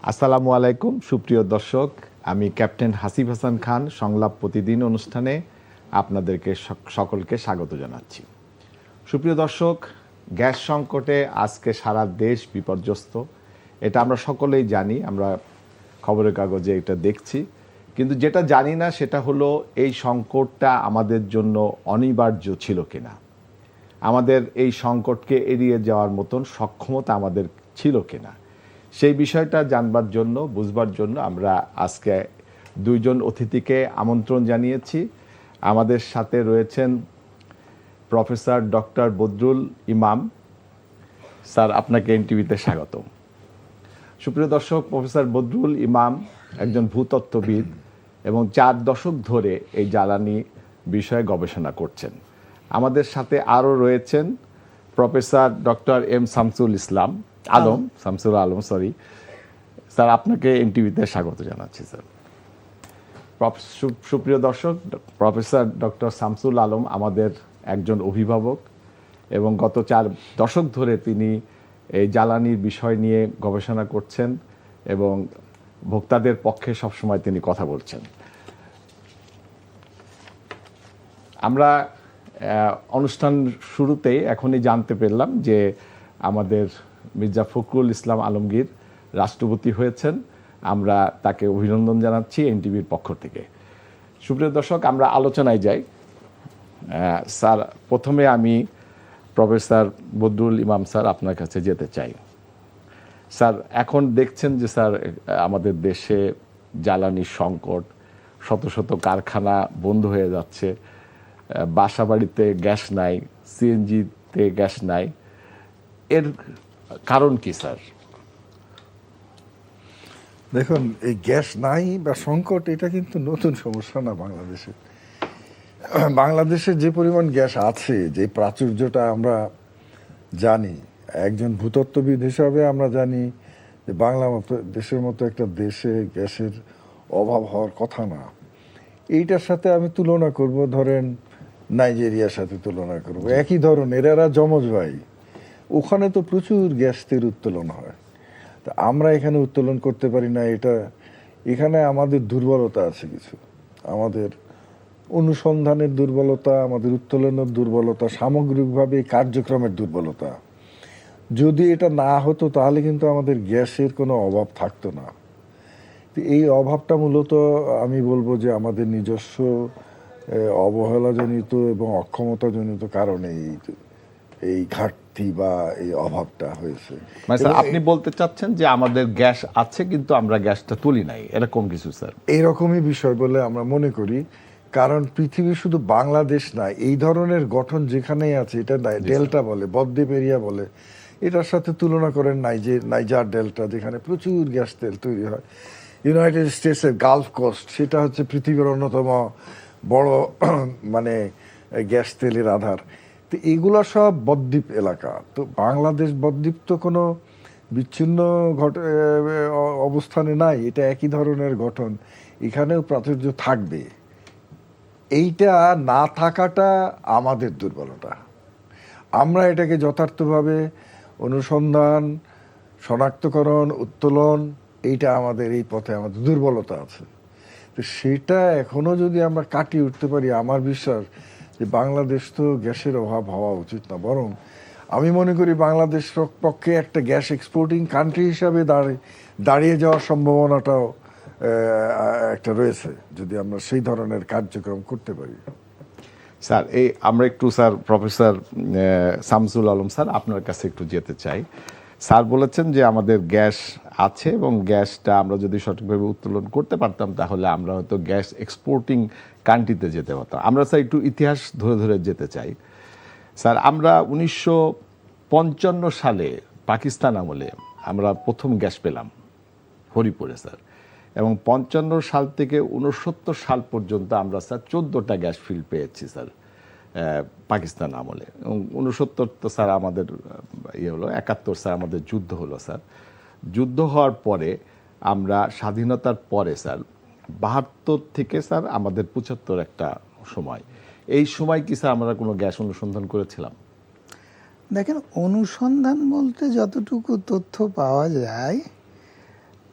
আসসালামু আলাইকুম সুপ্রিয় দর্শক, আমি ক্যাপ্টেন হাসিফ হাসান খান সংলাপ প্রতিদিন অনুষ্ঠানে আপনাদেরকে সকলকে স্বাগত জানাচ্ছি। সুপ্রিয় দর্শক, গ্যাস সংকটে আজকে সারা দেশ বিপর্যস্ত, এটা আমরা সকলেই জানি, আমরা খবরের কাগজে এটা দেখছি। কিন্তু যেটা জানি না সেটা হলো এই সংকটটা আমাদের জন্য অনিবার্য ছিল কিনা, আমাদের এই সংকটকে এড়িয়ে যাওয়ার মতন সক্ষমতা আমাদের ছিল কিনা, সেই বিষয়টা জানবার জন্য বুঝবার জন্য আমরা আজকে দুইজন অতিথিকে আমন্ত্রণ জানিয়েছি। আমাদের সাথে রয়েছেন প্রফেসর ডক্টর বদরুল ইমাম স্যার, আপনাকে এনটিভিতে স্বাগত। সুপ্রিয় দর্শক, প্রফেসর বদরুল ইমাম একজন ভূতত্ত্ববিদ এবং 4 দশক ধরে এই জ্বালানি বিষয়ে গবেষণা করছেন। আমাদের সাথে আরও রয়েছেন professor doctor M Shamsul Alam sir, আপনাকে এনটিভিতে স্বাগত জানাচ্ছি স্যার। সুপ্রিয় দর্শক, প্রফেসর ডক্টর শামসুল আলম আমাদের একজন অভিভাবক এবং গত 4 দশক ধরে তিনি এই জ্বালানির বিষয় নিয়ে গবেষণা করছেন এবং ভোক্তাদের পক্ষে সবসময় তিনি কথা বলছেন। আমরা অনুষ্ঠান শুরুতেই এখনই জানতে পারলাম যে আমাদের মির্জা ফখরুল ইসলাম আলমগীর রাষ্ট্রপতি হয়েছেন। আমরা তাকে অভিনন্দন জানাচ্ছি এনটিভির পক্ষ থেকে। সুপ্রিয় দর্শক, আমরা আলোচনায় যাই। স্যার, প্রথমে আমি প্রফেসর বদরুল ইমাম স্যার আপনার কাছে যেতে চাই। স্যার, এখন দেখছেন যে স্যার আমাদের দেশে জ্বালানির সংকট, শত শত কারখানা বন্ধ হয়ে যাচ্ছে, বাসা বাড়িতে গ্যাস নাই, সিএনজিতে গ্যাস নাই, এর কারণ কি স্যার? দেখুন, এই গ্যাস নাই বা সংকট এটা কিন্তু নতুন সমস্যা না বাংলাদেশে। বাংলাদেশে যে পরিমাণ গ্যাস আছে, যে প্রাচুর্যটা আমরা জানি, একজন ভূতত্ত্ববিদ হিসাবে আমরা জানি যে দেশের মতো একটা দেশে গ্যাসের অভাব হওয়ার কথা না। এইটার সাথে আমি তুলনা করব, ধরেন নাইজেরিয়ার সাথে তুলনা করব, একই ধরনের, এরা যমজ ভাই। ওখানে তো প্রচুর গ্যাস তেল উত্তোলন হয়, তা আমরা এখানে উত্তোলন করতে পারি না। এখানে আমাদের দুর্বলতা আছে কিছু, আমাদের অনুসন্ধানের দুর্বলতা, আমাদের উত্তোলনের দুর্বলতা, সামগ্রিকভাবে কার্যক্রমের দুর্বলতা। যদি এটা না হতো তাহলে কিন্তু আমাদের গ্যাসের কোনো অভাব থাকতো না। এই অভাবটা মূলত আমি বলবো যে আমাদের নিজস্ব অবহেলাজনিত এবং অক্ষমতাজনিত কারণে এই ঘাটতি বা এই অভাবটা হয়েছে। মানে স্যার, আপনি বলতে চাচ্ছেন যে আমাদের গ্যাস আছে কিন্তু আমরা গ্যাসটা তুলি নাই, এরকম কিছু স্যার? এইরকমই বিষয় বলে আমরা মনে করি। কারণ পৃথিবী শুধু বাংলাদেশ না, এই ধরনের গঠন যেখানেই আছে, এটা ডেল্টা বলে, বদ্বীপ এরিয়া বলে, এটার সাথে তুলনা করেন নাইজার ডেল্টা, যেখানে প্রচুর গ্যাস তেল তৈরি হয়। ইউনাইটেড স্টেটসের গালফ কোস্ট, সেটা হচ্ছে পৃথিবীর অন্যতম বড় মানে গ্যাস তেলের আধার। তো এগুলো সব বদ্বীপ এলাকা। তো বাংলাদেশ বদ্বীপ তো কোনো বিচ্ছিন্ন অবস্থানে নাই, এটা একই ধরনের গঠন, এখানেও প্রাচুর্য থাকবে। এইটা না থাকাটা আমাদের দুর্বলতা। আমরা এটাকে যথার্থভাবে অনুসন্ধান, শনাক্তকরণ, উত্তোলন, এইটা আমাদের এই পথে আমাদের দুর্বলতা আছে। তো সেটা এখনো যদি আমরা কাটিয়ে উঠতে পারি, আমার বিশ্বাস যে বাংলাদেশ তো গ্যাসের অভাব হওয়া উচিত না, বরং আমি মনে করি বাংলাদেশ পক্ষে একটা গ্যাস এক্সপোর্টিং কান্ট্রি হিসাবে দাঁড়িয়ে যাওয়ার সম্ভাবনাটাও একটা রয়েছে, যদি আমরা সেই ধরনের কার্যক্রম করতে পারি। স্যার, আমরা একটু sir professor Shamsul Alam sir আপনার কাছে একটু যেতে চাই। স্যার বলেছেন যে আমাদের গ্যাস আছে এবং গ্যাসটা আমরা যদি সঠিকভাবে উত্তোলন করতে পারতাম তাহলে আমরা হয়তো গ্যাস এক্সপোর্টিং কান্ট্রিতে যেতে পারতাম। আমরা স্যার একটু ইতিহাস ধরে ধরে যেতে চাই। স্যার, আমরা 1955 সালে পাকিস্তান আমলে আমরা প্রথম গ্যাস পেলাম হরিপুরে স্যার, এবং 55 সাল থেকে 69 সাল পর্যন্ত আমরা স্যার 14টা গ্যাস ফিল্ড পেয়েছি স্যার পাকিস্তান আমলে। এবং 69 তো স্যার আমাদের হলো, 71 স্যার আমাদের যুদ্ধ হলো স্যার। যুদ্ধ হওয়ার পরে আমরা স্বাধীনতার পরে স্যার 72 থেকে স্যার আমাদের 75 একটা সময়, এই সময় কি স্যার আমরা কোনো গ্যাস অনুসন্ধান করেছিলাম? দেখেন, অনুসন্ধান বলতে যতটুকু তথ্য পাওয়া যায়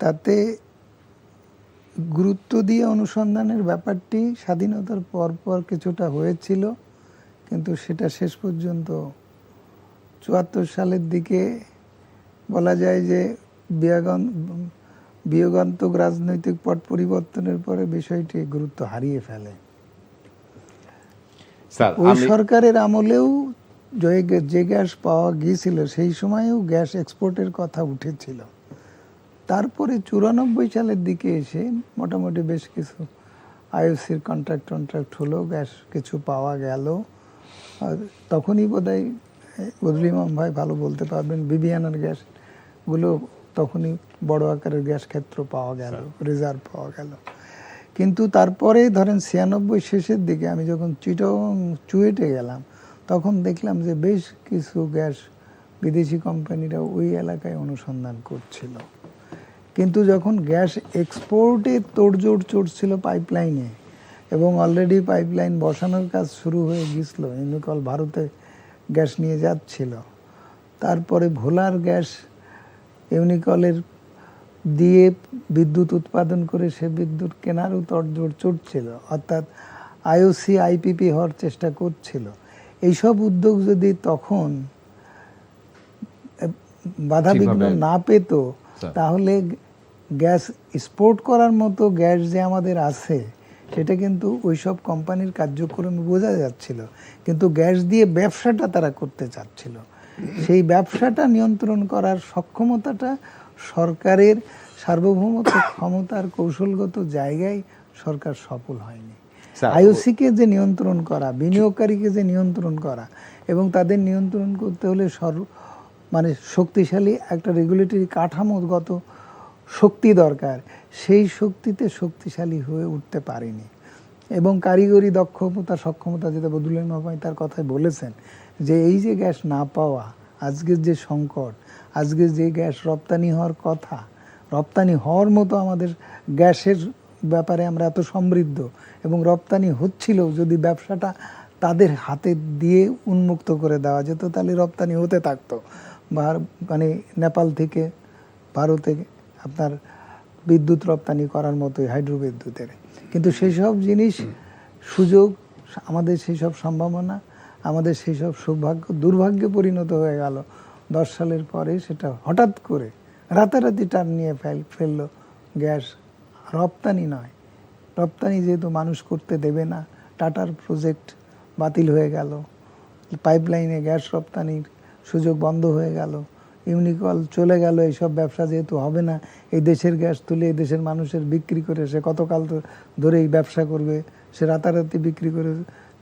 তাতে গুরুত্ব দিয়ে অনুসন্ধানের ব্যাপারটি স্বাধীনতার পর কিছুটা হয়েছিল, কিন্তু সেটা শেষ পর্যন্ত ৭৪ সালের দিকে বলা যায় যে বিয়োগান্তক রাজনৈতিক পট পরিবর্তনের পরে বিষয়টি গুরুত্ব হারিয়ে ফেলে। স্যার ওই সরকারের আমলেও যে গ্যাস পাওয়া গিয়েছিল সেই সময়েও গ্যাস এক্সপোর্টের কথা উঠেছিল। তারপরে ৯৪ সালের দিকে এসে মোটামুটি বেশ কিছু আইওসির কন্ট্রাক্ট হলো, গ্যাস কিছু পাওয়া গেল। আর তখনই বোধহয় বদরুল ইমাম ভাই ভালো বলতে পারবেন, বিবিআনার গ্যাসগুলো তখনই বড় আকারের গ্যাস ক্ষেত্র পাওয়া গেল, রিজার্ভ পাওয়া গেল। কিন্তু তারপরে ধরেন ৯৬ শেষের দিকে আমি যখন চিটাগং চুয়েটে গেলাম, তখন দেখলাম যে বেশ কিছু গ্যাস বিদেশি কোম্পানিরা ওই এলাকায় অনুসন্ধান করছিল। কিন্তু যখন গ্যাস এক্সপোর্টে তোড়জোড় চড়ছিল পাইপলাইনে, এবং অলরেডি পাইপলাইন বসানোর কাজ শুরু হয়ে গিয়েছিল, ইউনিকল ভারতে গ্যাস নিয়ে যাচ্ছিল, তারপরে ভোলার গ্যাস ইউনিকলের দিয়ে বিদ্যুৎ উৎপাদন করে সে বিদ্যুৎ কেনারও তড়জোড় চড়ছিল, অর্থাৎ আইওসি আইপিপি হওয়ার চেষ্টা করছিল। এইসব উদ্যোগ যদি তখন বাধাবিঘ্ন না পেত, তাহলে গ্যাস এক্সপোর্ট করার মতো গ্যাস যে আমাদের আছে সেটা কিন্তু ওইসব কোম্পানির কার্যক্রমে বোঝা যাচ্ছিল, কিন্তু গ্যাস দিয়ে ব্যবসাটা তারা করতে চাচ্ছিল। সেই ব্যবসাটা নিয়ন্ত্রণ করার সক্ষমতাটা সরকারের সার্বভৌমত্ব ক্ষমতার কৌশলগত জায়গায় সরকার সফল হয়নি। আইওসিকে যে নিয়ন্ত্রণ করা, বিনিয়োগকারীকে যে নিয়ন্ত্রণ করা, এবং তাদের নিয়ন্ত্রণ করতে হলে মানে শক্তিশালী একটা রেগুলেটরি কাঠামোগত শক্তি দরকার, সেই শক্তিতে শক্তিশালী হয়ে উঠতে পারেনি। এবং কারিগরি দক্ষতা সক্ষমতা, যেটা বদরুল ইমাম ভাই তার কথায় বলেছেন, যে এই যে গ্যাস না পাওয়া, আজকের যে সংকট, আজকে যে গ্যাস রপ্তানি হওয়ার কথা, রপ্তানি হওয়ার মতো আমাদের গ্যাসের ব্যাপারে আমরা এত সমৃদ্ধ, এবং রপ্তানি হচ্ছিল, যদি ব্যবসাটা তাদের হাতে দিয়ে উন্মুক্ত করে দেওয়া যেত তাহলে রপ্তানি হতে থাকতো। মানে নেপাল থেকে ভারতে আপনার বিদ্যুৎ রপ্তানি করার মতোই, হাইড্রো বিদ্যুতের। কিন্তু সেই সব জিনিস, সুযোগ, আমাদের সেই সব সম্ভাবনা, আমাদের সেই সব সৌভাগ্য দুর্ভাগ্যে পরিণত হয়ে গেল 10 সালের পরে। সেটা হঠাৎ করে রাতারাতি টান নিয়ে ফেললো গ্যাস। রপ্তানি নয়, রপ্তানি যেহেতু মানুষ করতে দেবে না, টাটার প্রজেক্ট বাতিল হয়ে গেল, পাইপলাইনে গ্যাস রপ্তানির সুযোগ বন্ধ হয়ে গেল, ইউনিকল চলে গেল, এইসব ব্যবসা যেহেতু হবে না, এই দেশের গ্যাস তুলে এই দেশের মানুষের বিক্রি করে সে কতকাল ধরে এই ব্যবসা করবে, সে রাতারাতি বিক্রি করে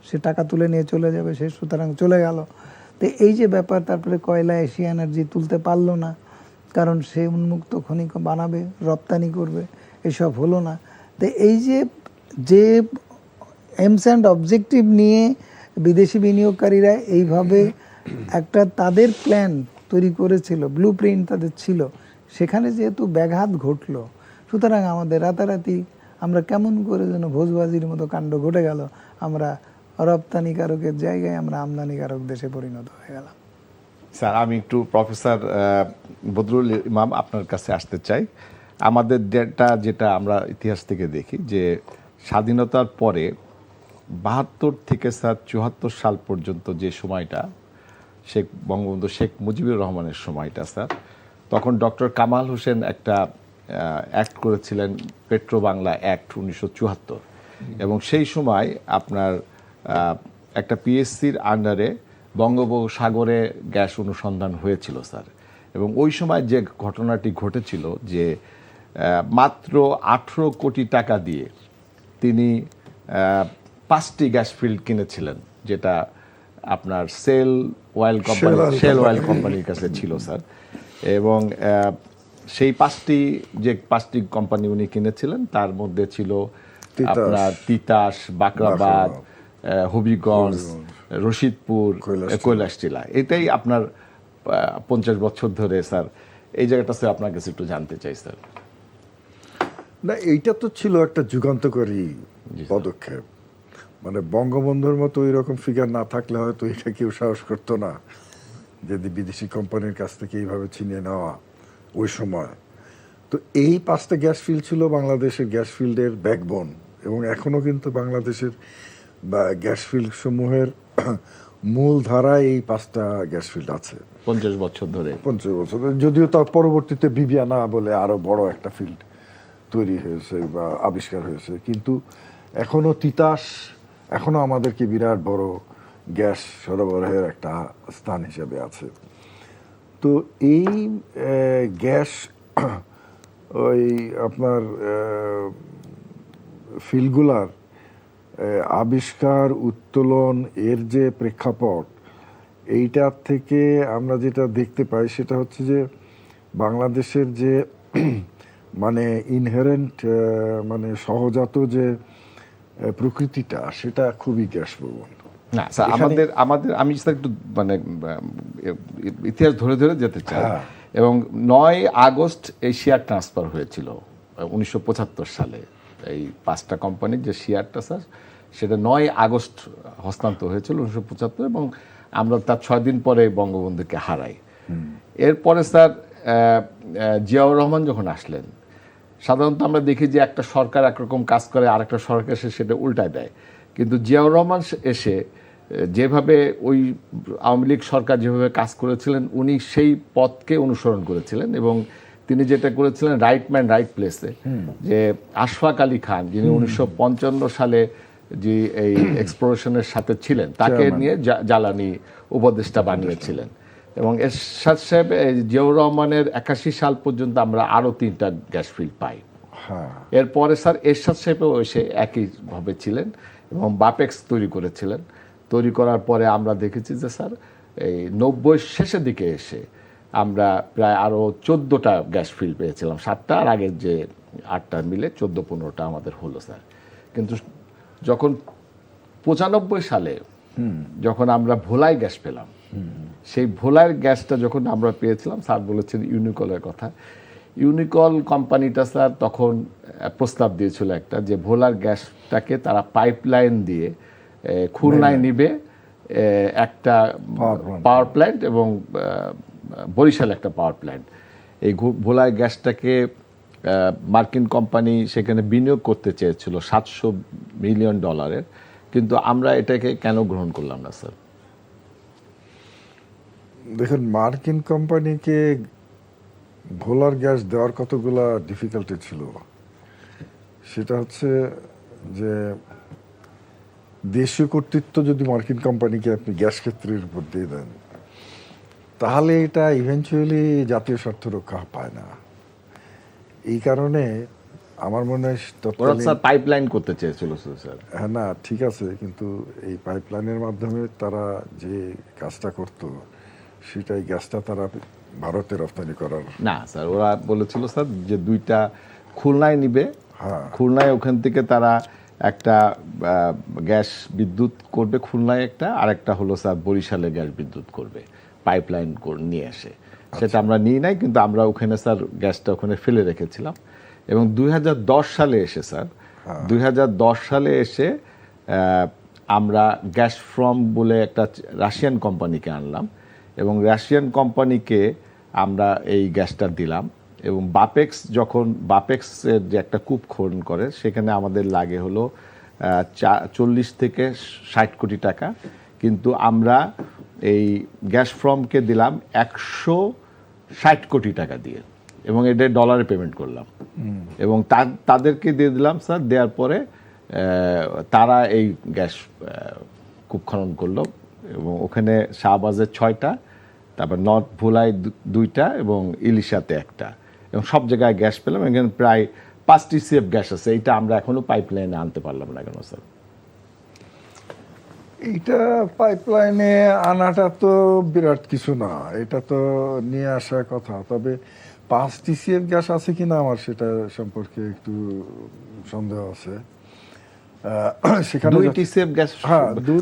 সে টাকা তুলে নিয়ে চলে যাবে, সে সুতরাং চলে গেল। তো এই যে ব্যাপার, তারপরে কয়লা এশিয়া এনার্জি তুলতে পারলো না, কারণ সে উন্মুক্ত খনি বানাবে, রপ্তানি করবে, এসব হলো না। তো এই যে এইমস অ্যান্ড অবজেক্টিভ নিয়ে বিদেশি বিনিয়োগকারীরা এইভাবে একটা তাদের প্ল্যান তৈরি করেছিল, ব্লু প্রিন্ট তাদের ছিল, সেখানে যেহেতু ব্যাঘাত ঘটলো, সুতরাং আমাদের রাতারাতি আমরা কেমন করে যেন ভোজবাজির মতো কাণ্ড ঘটে গেল, আমরা রপ্তানিকারকের জায়গায় আমরা আমদানিকারক দেশে পরিণত হয়ে গেলাম। স্যার আমি একটু প্রফেসর বদরুল ইমাম আপনার কাছে আসতে চাই। আমাদের ডেটা যেটা আমরা ইতিহাস থেকে দেখি, যে স্বাধীনতার পরে ৭২ থেকে স্যার ৭৪ সাল পর্যন্ত যে সময়টা, বঙ্গবন্ধু শেখ মুজিবুর রহমানের সময়টা স্যার, তখন ডক্টর কামাল হোসেন একটা অ্যাক্ট করেছিলেন, পেট্রো বাংলা অ্যাক্ট ১৯৭৪, এবং সেই সময় আপনার একটা পিএসসির আন্ডারে বঙ্গোপসাগরে গ্যাস অনুসন্ধান হয়েছিল স্যার। এবং ওই সময় যে ঘটনাটি ঘটেছিল, যে মাত্র 18 কোটি টাকা দিয়ে তিনি 5টি গ্যাস ফিল্ড কিনেছিলেন, যেটা আপনার শেল অয়েল কোম্পানির কাছে ছিল স্যার। এবং সেই 5টি কোম্পানি উনি কিনেছিলেন, তার মধ্যে ছিল আপনার তিতাস, বাকরাবাদ, হবিগঞ্জ, রশিদপুর, কৈলাসটিলা। এটাই আপনার 50 বছর ধরে স্যার। এই জায়গাটা স্যার আপনার কাছে একটু জানতে চাই স্যার। না, এইটা তো ছিল একটা যুগান্তকারী পদক্ষেপ। মানে বঙ্গবন্ধুর মতো ওই রকম ফিগার না থাকলে হয়তো এটা কেউ সাহস করতো না, যদি বিদেশি কোম্পানির কাছ থেকে এইভাবে ছিনিয়ে নেওয়া ওই সময়। তো এই 5টা গ্যাস ফিল্ড ছিল বাংলাদেশের গ্যাস ফিল্ডের ব্যাকবোন, এবং এখনো কিন্তু বাংলাদেশের বা গ্যাস ফিল্ড সমূহের মূল ধারায় এই 5টা গ্যাস ফিল্ড আছে 50 বছর ধরে। 50 বছর, যদিও তার পরবর্তীতে বিবিয়ানা বলে আরো বড় একটা ফিল্ড তৈরি হয়েছে বা আবিষ্কার হয়েছে, কিন্তু এখনো তিতাস এখনো আমাদেরকে বিরাট বড় গ্যাস সরবরাহের একটা স্থান হিসেবে আছে। তো এই গ্যাস ওই আপনার ফিল্ডগুলার আবিষ্কার, উত্তোলন, এর যে প্রেক্ষাপট, এইটার থেকে আমরা যেটা দেখতে পাই সেটা হচ্ছে যে বাংলাদেশের যে মানে ইনহেরেন্ট মানে সহজাত যে প্রকৃতিটা, সেটা খুবই গ্যাস প্রবণ। না স্যার, আমাদের আমি স্যার একটু মানে ইতিহাস ধরে ধরে যেতে চাই। হ্যাঁ। এবং 9 আগস্ট এই শেয়ার ট্রান্সফার হয়েছিল 1975 সালে। এই 5টা কোম্পানির যে শেয়ারটা স্যার, সেটা 9 আগস্ট হস্তান্তর হয়েছিল 1975, এবং আমরা তার 6 দিন পরে বঙ্গবন্ধুকে হারাই। এরপরে স্যার জিয়াউর রহমান যখন আসলেন, সাধারণত আমরা দেখি যে একটা সরকার একরকম কাজ করে, আরেকটা সরকার এসে সেটা উল্টায় দেয়। কিন্তু জিয়াউর রহমান এসে যেভাবে ওই আওয়ামী লীগ সরকার যেভাবে কাজ করেছিলেন, উনি সেই পথকে অনুসরণ করেছিলেন, এবং তিনি যেটা করেছিলেন রাইট ম্যান রাইট প্লেসে, যে আশফাক আলী খান যিনি 1955 সালে যে এই এক্সপ্লোরেশনের সাথে ছিলেন, তাকে নিয়ে জ্বালানি উপদেষ্টা বানিয়েছিলেন। এবং এরশাদ সাহেব, জিয়াউর রহমানের 81 সাল পর্যন্ত আমরা আরো 3টা গ্যাস ফিল্ড পাই। এরপরে স্যার এরশাদ সাহেবও এসে একইভাবে ছিলেন এবং বাপেক্স তৈরি করেছিলেন। তৈরি করার পরে আমরা দেখেছি যে স্যার এই 90 শেষের দিকে এসে আমরা প্রায় আরো 14টা গ্যাস ফিল্ড পেয়েছিলাম। 7টা আর আগের যে 8টা মিলে 14-15টা আমাদের হলো স্যার। কিন্তু যখন 95 সালে যখন আমরা ভোলাই গ্যাস পেলাম, সেই ভোলার গ্যাসটা যখন আমরা পেয়েছিলাম, স্যার বলেছেন ইউনিকলের কথা। ইউনিকল কোম্পানিটা স্যার তখন প্রস্তাব দিয়েছিল একটা, যে ভোলার গ্যাসটাকে তারা পাইপলাইন দিয়ে খুলনায় নিবে, একটা পাওয়ার প্ল্যান্ট, এবং বরিশাল একটা পাওয়ার প্ল্যান্ট। এই ভোলার গ্যাসটাকে মার্কিন কোম্পানি সেখানে বিনিয়োগ করতে চেয়েছিল $700 মিলিয়ন, কিন্তু আমরা এটাকে কেন গ্রহণ করলাম না স্যার? দেখুন, মার্কিন কোম্পানিকে ভোলার গ্যাস দেওয়ার কতগুলা ডিফিকাল্টি ছিল। সেটা হচ্ছে যে দেশীয় কর্তৃত্ব যদি মার্কিন কোম্পানিকে আপনি গ্যাস ক্ষেত্রের উপর দিয়ে দেন, তাহলে এটা ইভেনচুয়ালি জাতীয় স্বার্থ রক্ষা পায় না। এই কারণে আমার মনে হয় পাইপলাইন করতে চেয়েছিল স্যার। হ্যাঁ, না ঠিক আছে, কিন্তু এই পাইপলাইনের মাধ্যমে তারা যে কাজটা করতো, সেটাই গ্যাসটা তারা ভারতে রপ্তানি করার না স্যার, ওরা বলেছিল স্যার যে 2টা খুলনায় নিবে, খুলনায় ওখান থেকে তারা একটা গ্যাস বিদ্যুৎ করবে খুলনায় একটা, আর একটা হলো স্যার বরিশালে গ্যাস বিদ্যুৎ করবে পাইপলাইন নিয়ে এসে। সেটা আমরা নিই নাই, কিন্তু আমরা ওখানে স্যার গ্যাসটা ওখানে ফেলে রেখেছিলাম। এবং 2010 সালে এসে স্যার 2010 সালে এসে আমরা গ্যাস ফ্রম বলে একটা রাশিয়ান কোম্পানিকে আনলাম, এবং রাশিয়ান কোম্পানিকে আমরা এই গ্যাসটা দিলাম। এবং যখন বাপেক্সের যে একটা কূপ খনন করে, সেখানে আমাদের লাগে হলো 40 থেকে 60 কোটি টাকা, কিন্তু আমরা এই গ্যাস ফ্রমকে দিলাম 160 কোটি টাকা দিয়ে, এবং এটা ডলারে পেমেন্ট করলাম। এবং তাদেরকে দিয়ে দিলাম স্যার। দেওয়ার পরে তারা এই গ্যাস কূপ খনন করলো, এবং ওখানে শাহবাজের 6টা, তারপর নর্থ ভোলায় 2টা, এবং ইলিশাতে 1টা, এবং সব জায়গায় গ্যাস পেলাম। এখানে প্রায় 5 TCF গ্যাস আছে। এইটা আমরা এখনো পাইপলাইনে আনতে পারলাম না কেন স্যার? এইটা পাইপলাইনে আনাটা তো বিরাট কিছু না, এটা তো নিয়ে আসার কথা। তবে 5 TCF গ্যাস আছে কিনা আমার সেটা সম্পর্কে একটু সন্দেহ আছে। সেখানে 2 TCF গ্যাস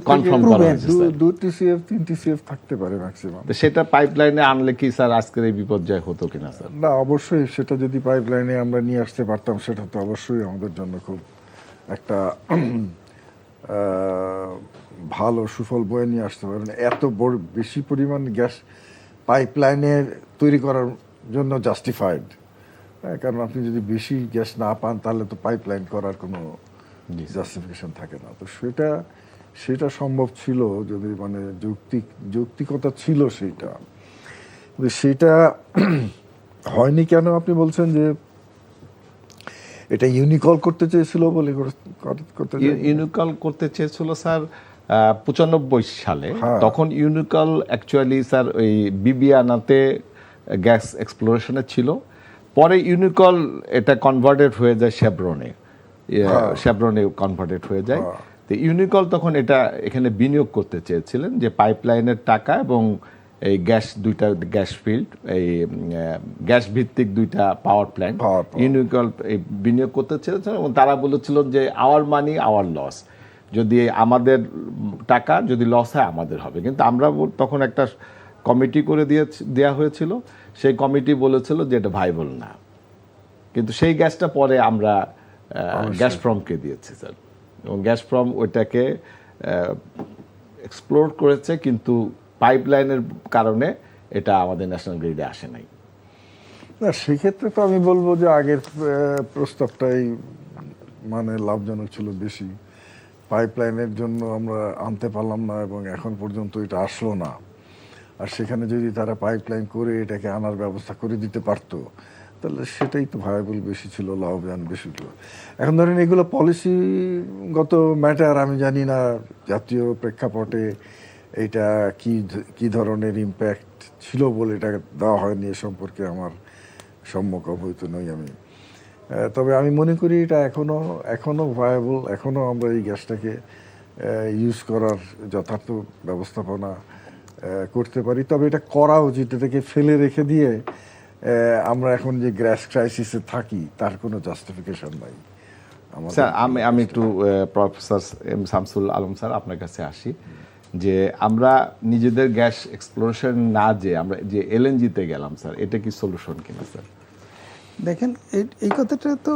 কনফার্ম করা হয়েছে, 2 TCF 3 TCF থাকতে পারে ম্যাক্সিমাম। সেটা পাইপলাইনে আনলে কি স্যার আজকের এই বিপর্যয় হতো কিনা স্যার? না, অবশ্যই সেটা যদি পাইপলাইনে আমরা নিয়ে আসতে পারতাম, সেটা তো অবশ্যই আমাদের জন্য খুব একটা ভালো সুফল বয়ে নিয়ে আসতে পারে। এত বেশি পরিমাণ গ্যাস পাইপলাইনের তৈরি করার জন্য জাস্টিফাইড, কারণ আপনি যদি বেশি গ্যাস না পান তাহলে তো পাইপলাইন করার কোনো জি। জাস্টিফিকেশন থাকে না। তো সেটা সম্ভব ছিল যদি মানে যৌক্তিকতা ছিল সেইটা, কিন্তু সেটা হয়নি। কেন আপনি বলছেন যে এটা ইউনিকল করতে চেয়েছিল বলে করতে চায়নি? ইউনিকল করতে চেয়েছিল স্যার 95 সালে। হ্যাঁ। তখন ইউনিকল অ্যাকচুয়ালি স্যার ওই বিবিয়ানাতে গ্যাস এক্সপ্লোরেশনে ছিল। পরে ইউনিকল এটা কনভার্টেড হয়ে যায় শেভরনে, শেভরনে কনভার্টেড হয়ে যায়। তো ইউনিকল তখন এটা এখানে বিনিয়োগ করতে চেয়েছিলেন, যে পাইপলাইনের টাকা এবং এই গ্যাস ফিল্ড, এই গ্যাস ভিত্তিক দুইটা পাওয়ার প্ল্যান্ট Power plant। ইউনিকল বিনিয়োগ করতে চেয়েছেন, এবং তারা বলেছিল যে আওয়ার মানি আওয়ার লস, যদি আমাদের টাকা যদি লস হয় আমাদের হবে। কিন্তু আমরা তখন একটা কমিটি করে দেওয়া হয়েছিল, সেই কমিটি বলেছিল যে এটা ভাইবল না। কিন্তু সেই গ্যাসটা পরে আমরা গ্যাসপ্রমকে দিয়েছি স্যার, এবং গ্যাসপ্রম ওইটাকে এক্সপ্লোর করেছে, কিন্তু পাইপলাইনের কারণে এটা আমাদের ন্যাশনাল গ্রিডে আসে নাই। না, সেক্ষেত্রে তো আমি বলবো যে আগের প্রস্তাবটাই মানে লাভজনক ছিল বেশি। পাইপলাইনের জন্য আমরা আনতে পারলাম না এবং এখন পর্যন্ত এটা আসলো না। আর সেখানে যদি তারা পাইপলাইন করে এটাকে আনার ব্যবস্থা করে দিতে পারতো তাহলে সেটাই তো ভায়াবল বেশি ছিল, লাভবান বেশি ছিল। এখন ধরেন এগুলো পলিসিগত ম্যাটার, আমি জানি না জাতীয় প্রেক্ষাপটে এটা কি ধরনের ইম্প্যাক্ট ছিল বলে এটা দেওয়া হয়নি, এ সম্পর্কে আমার সম্যক অবহিত নই আমি। তবে আমি মনে করি এটা এখনো ভায়াবল, এখনো আমরা এই গ্যাসটাকে ইউজ করার যথার্থ ব্যবস্থাপনা করতে পারি। তবে এটা করা উচিত, এটাকে ফেলে রেখে দিয়ে আমরা এখন যে গ্যাস ক্রাইসিসে থাকি তার কোনো জাস্টিফিকেশন নাই। স্যার আমি একটু professor M Shamsul Alam sir আপনার কাছে আসি, যে আমরা নিজেদের গ্যাস এক্সপ্লোরেশন না যে আমরা যে এলএনজিতে গেলাম স্যার, এটা কি সলিউশন কিনা স্যার? দেখেন, এই কথাটা তো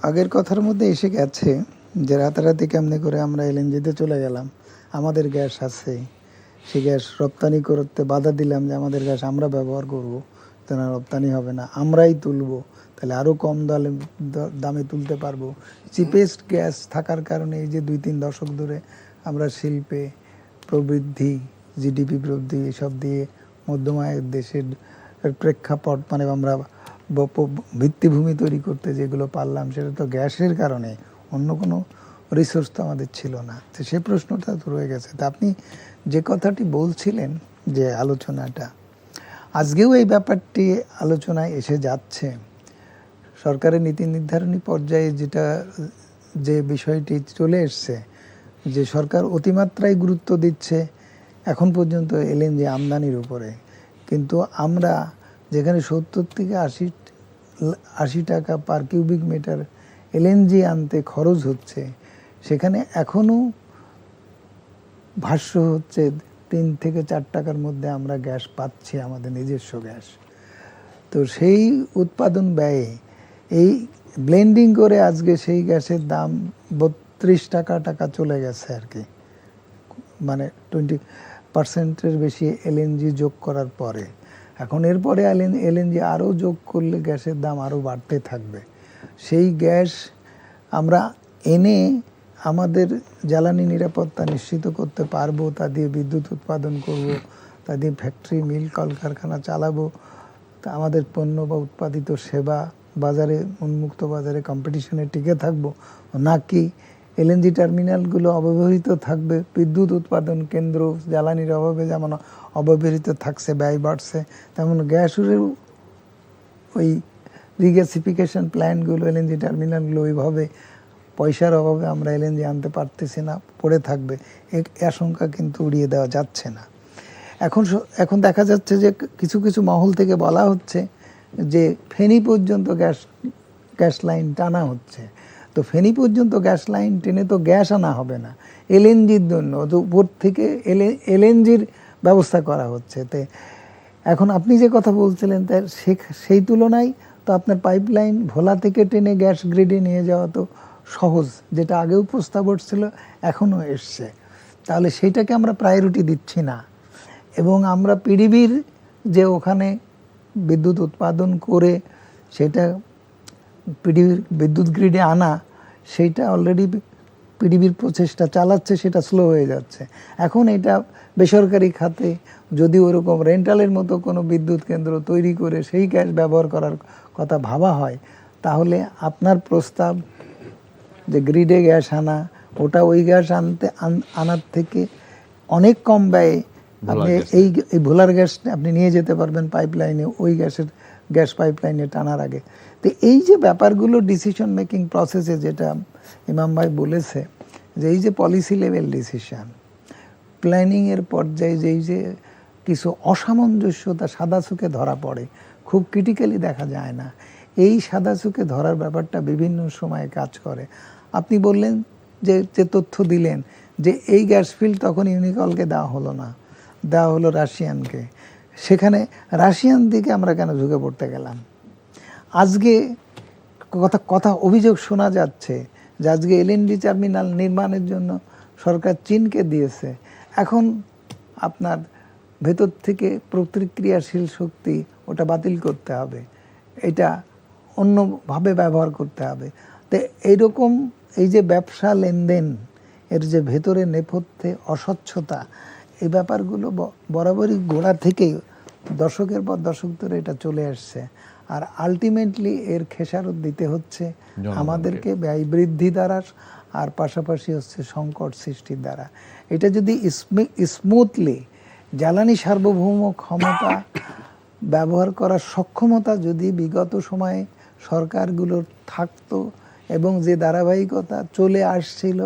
আগের কথার মধ্যে এসে গেছে, যে রাতারাতি কেমনে করে আমরা এলএনজিতে চলে গেলাম। আমাদের গ্যাস আছে, সেই গ্যাস রপ্তানি করতে বাধা দিলাম, যে আমাদের গ্যাস আমরা ব্যবহার করব, তাহলে রপ্তানি হবে না, আমরাই তুলবো, তাহলে আরও কম দামে তুলতে পারবো। চিপেস্ট গ্যাস থাকার কারণে এই যে 2-3 দশক ধরে আমরা শিল্পে প্রবৃদ্ধি, জিডিপি প্রবৃদ্ধি এসব দিয়ে মধ্যম আয়ের দেশের প্রেক্ষাপট, মানে আমরা ভিত্তিভূমি তৈরি করতে যেগুলো পারলাম, সেটা তো গ্যাসের কারণে, অন্য কোনো রিসোর্স তো আমাদের ছিল না। তো সে প্রশ্নটা তো রয়ে গেছে। তা আপনি যে কথাটি বলছিলেন যে আলোচনাটা, আজকেও এই ব্যাপারটি আলোচনায় এসে যাচ্ছে। সরকারের নীতি নির্ধারণী পর্যায়ে যে বিষয়টি চলে এসছে, যে সরকার অতিমাত্রায় গুরুত্ব দিচ্ছে এখন পর্যন্ত এলএনজি আমদানির উপরে, কিন্তু আমরা যেখানে 70 থেকে 80 টাকা পার কিউবিক মিটার এলএনজি আনতে খরচ হচ্ছে, সেখানে এখনও ভাষ্য হচ্ছে 3 থেকে 4 টাকার মধ্যে আমরা গ্যাস পাচ্ছি, আমাদের নিজস্ব গ্যাস। তো সেই উৎপাদন ব্যয়ে এই ব্লেন্ডিং করে আজকে সেই গ্যাসের দাম 32 টাকা চলে গেছে আর কি, মানে 20% বেশি এলএনজি যোগ করার পরে। এখন এরপরে এলএনজি আরও যোগ করলে গ্যাসের দাম আরও বাড়তে থাকবে। সেই গ্যাস আমরা এনে আমাদের জ্বালানি নিরাপত্তা নিশ্চিত করতে পারবো, তা দিয়ে বিদ্যুৎ উৎপাদন করব, তা দিয়ে ফ্যাক্টরি, মিল, কলকারখানা চালাবো, তা আমাদের পণ্য বা উৎপাদিত সেবা বাজারে, উন্মুক্ত বাজারে কম্পিটিশনে টিকে থাকবো, নাকি এলএনজি টার্মিনালগুলো অব্যবহৃত থাকবে, বিদ্যুৎ উৎপাদন কেন্দ্র জ্বালানির অভাবে যেমন অব্যবহৃত থাকছে, ব্যয় বাড়ছে, তেমন গ্যাসের ওই রিগ্যাসিফিকেশন প্ল্যান্টগুলো, এলএনজি টার্মিনালগুলো ওইভাবে পয়সার অভাবে আমরা এলএনজি আনতে পারতেছি না, পড়ে থাকবে। এই আশঙ্কা কিন্তু উড়িয়ে দেওয়া যাচ্ছে না। এখন দেখা যাচ্ছে যে কিছু কিছু মহল থেকে বলা হচ্ছে যে ফেনী পর্যন্ত গ্যাস লাইন টানা হচ্ছে। তো ফেনী পর্যন্ত গ্যাস লাইন টেনে তো গ্যাস আনা হবে না, এলএনজির জন্য তো উপর থেকে এলএনজির ব্যবস্থা করা হচ্ছে। তো এখন আপনি যে কথা বলছিলেন, তার সেই তুলনায় তো আপনার পাইপলাইন ভোলা থেকে টেনে গ্যাস গ্রিডে নিয়ে যাওয়া তো সহজ, যেটা আগেও প্রস্তাব ছিল, এখনও এসছে। তাহলে সেইটাকে আমরা প্রায়োরিটি দিচ্ছি না, এবং আমরা পিডিবির যে ওখানে বিদ্যুৎ উৎপাদন করে সেটা পিডিবির বিদ্যুৎ গ্রিডে আনা, সেইটা অলরেডি পিডিবির প্রচেষ্টা চালাচ্ছে, সেটা স্লো হয়ে যাচ্ছে। এখন এটা বেসরকারি খাতে যদি ওরকম রেন্টালের মতো কোনো বিদ্যুৎ কেন্দ্র তৈরি করে সেই গ্যাস ব্যবহার করার কথা ভাবা হয়, তাহলে আপনার প্রস্তাব যে গ্রিডে গ্যাস আনা, ওটা ওই গ্যাস আনার থেকে অনেক কম ব্যয়ে আপনি এই ভোলার গ্যাস আপনি নিয়ে যেতে পারবেন পাইপলাইনে, ওই গ্যাস পাইপলাইনে টানার আগে। তো এই যে ব্যাপারগুলো ডিসিশন মেকিং প্রসেসে, যেটা ইমাম ভাই বলেছে, যে এই যে পলিসি লেভেল ডিসিশন, প্ল্যানিংয়ের পর্যায়ে যেই যে কিছু অসামঞ্জস্যতা সাদা চোখে ধরা পড়ে, খুব ক্রিটিক্যালি দেখা যায় না, এই সাদা চোখে ধরার ব্যাপারটা বিভিন্ন সময়ে কাজ করে। আপনি বললেন যে তথ্য দিলেন যে এই গ্যাস ফিল্ড তখন ইউনিকলকে দেওয়া হলো না, দেওয়া হলো রাশিয়ানকে। সেখানে রাশিয়ান দিকে আমরা কেন ঝুঁকে পড়তে গেলাম? আজকে কথা অভিযোগ শোনা যাচ্ছে যে আজকে এলএনজি টার্মিনাল নির্মাণের জন্য সরকার চীনকে দিয়েছে। এখন আপনার ভেতর থেকে প্রতিক্রিয়াশীল শক্তি ওটা বাতিল করতে হবে, এটা অন্যভাবে ব্যবহার করতে হবে। তো এইরকম এই যে ব্যবসা লেনদেন, এর যে ভেতরে নেপথ্যে অস্বচ্ছতা, এই ব্যাপারগুলো বরাবরই গোড়া থেকেই দশকের পর দশক ধরে এটা চলে আসছে। আর আলটিমেটলি এর খেসারত দিতে হচ্ছে আমাদেরকে ব্যয় বৃদ্ধি দ্বারা, আর পাশাপাশি হচ্ছে সংকট সৃষ্টির দ্বারা। এটা যদি স্মুথলি জ্বালানি সার্বভৌম ক্ষমতা ব্যবহার করার সক্ষমতা যদি বিগত সময়ে সরকারগুলোর থাকতো, এবং যে ধারাবাহিকতা চলে আসছিল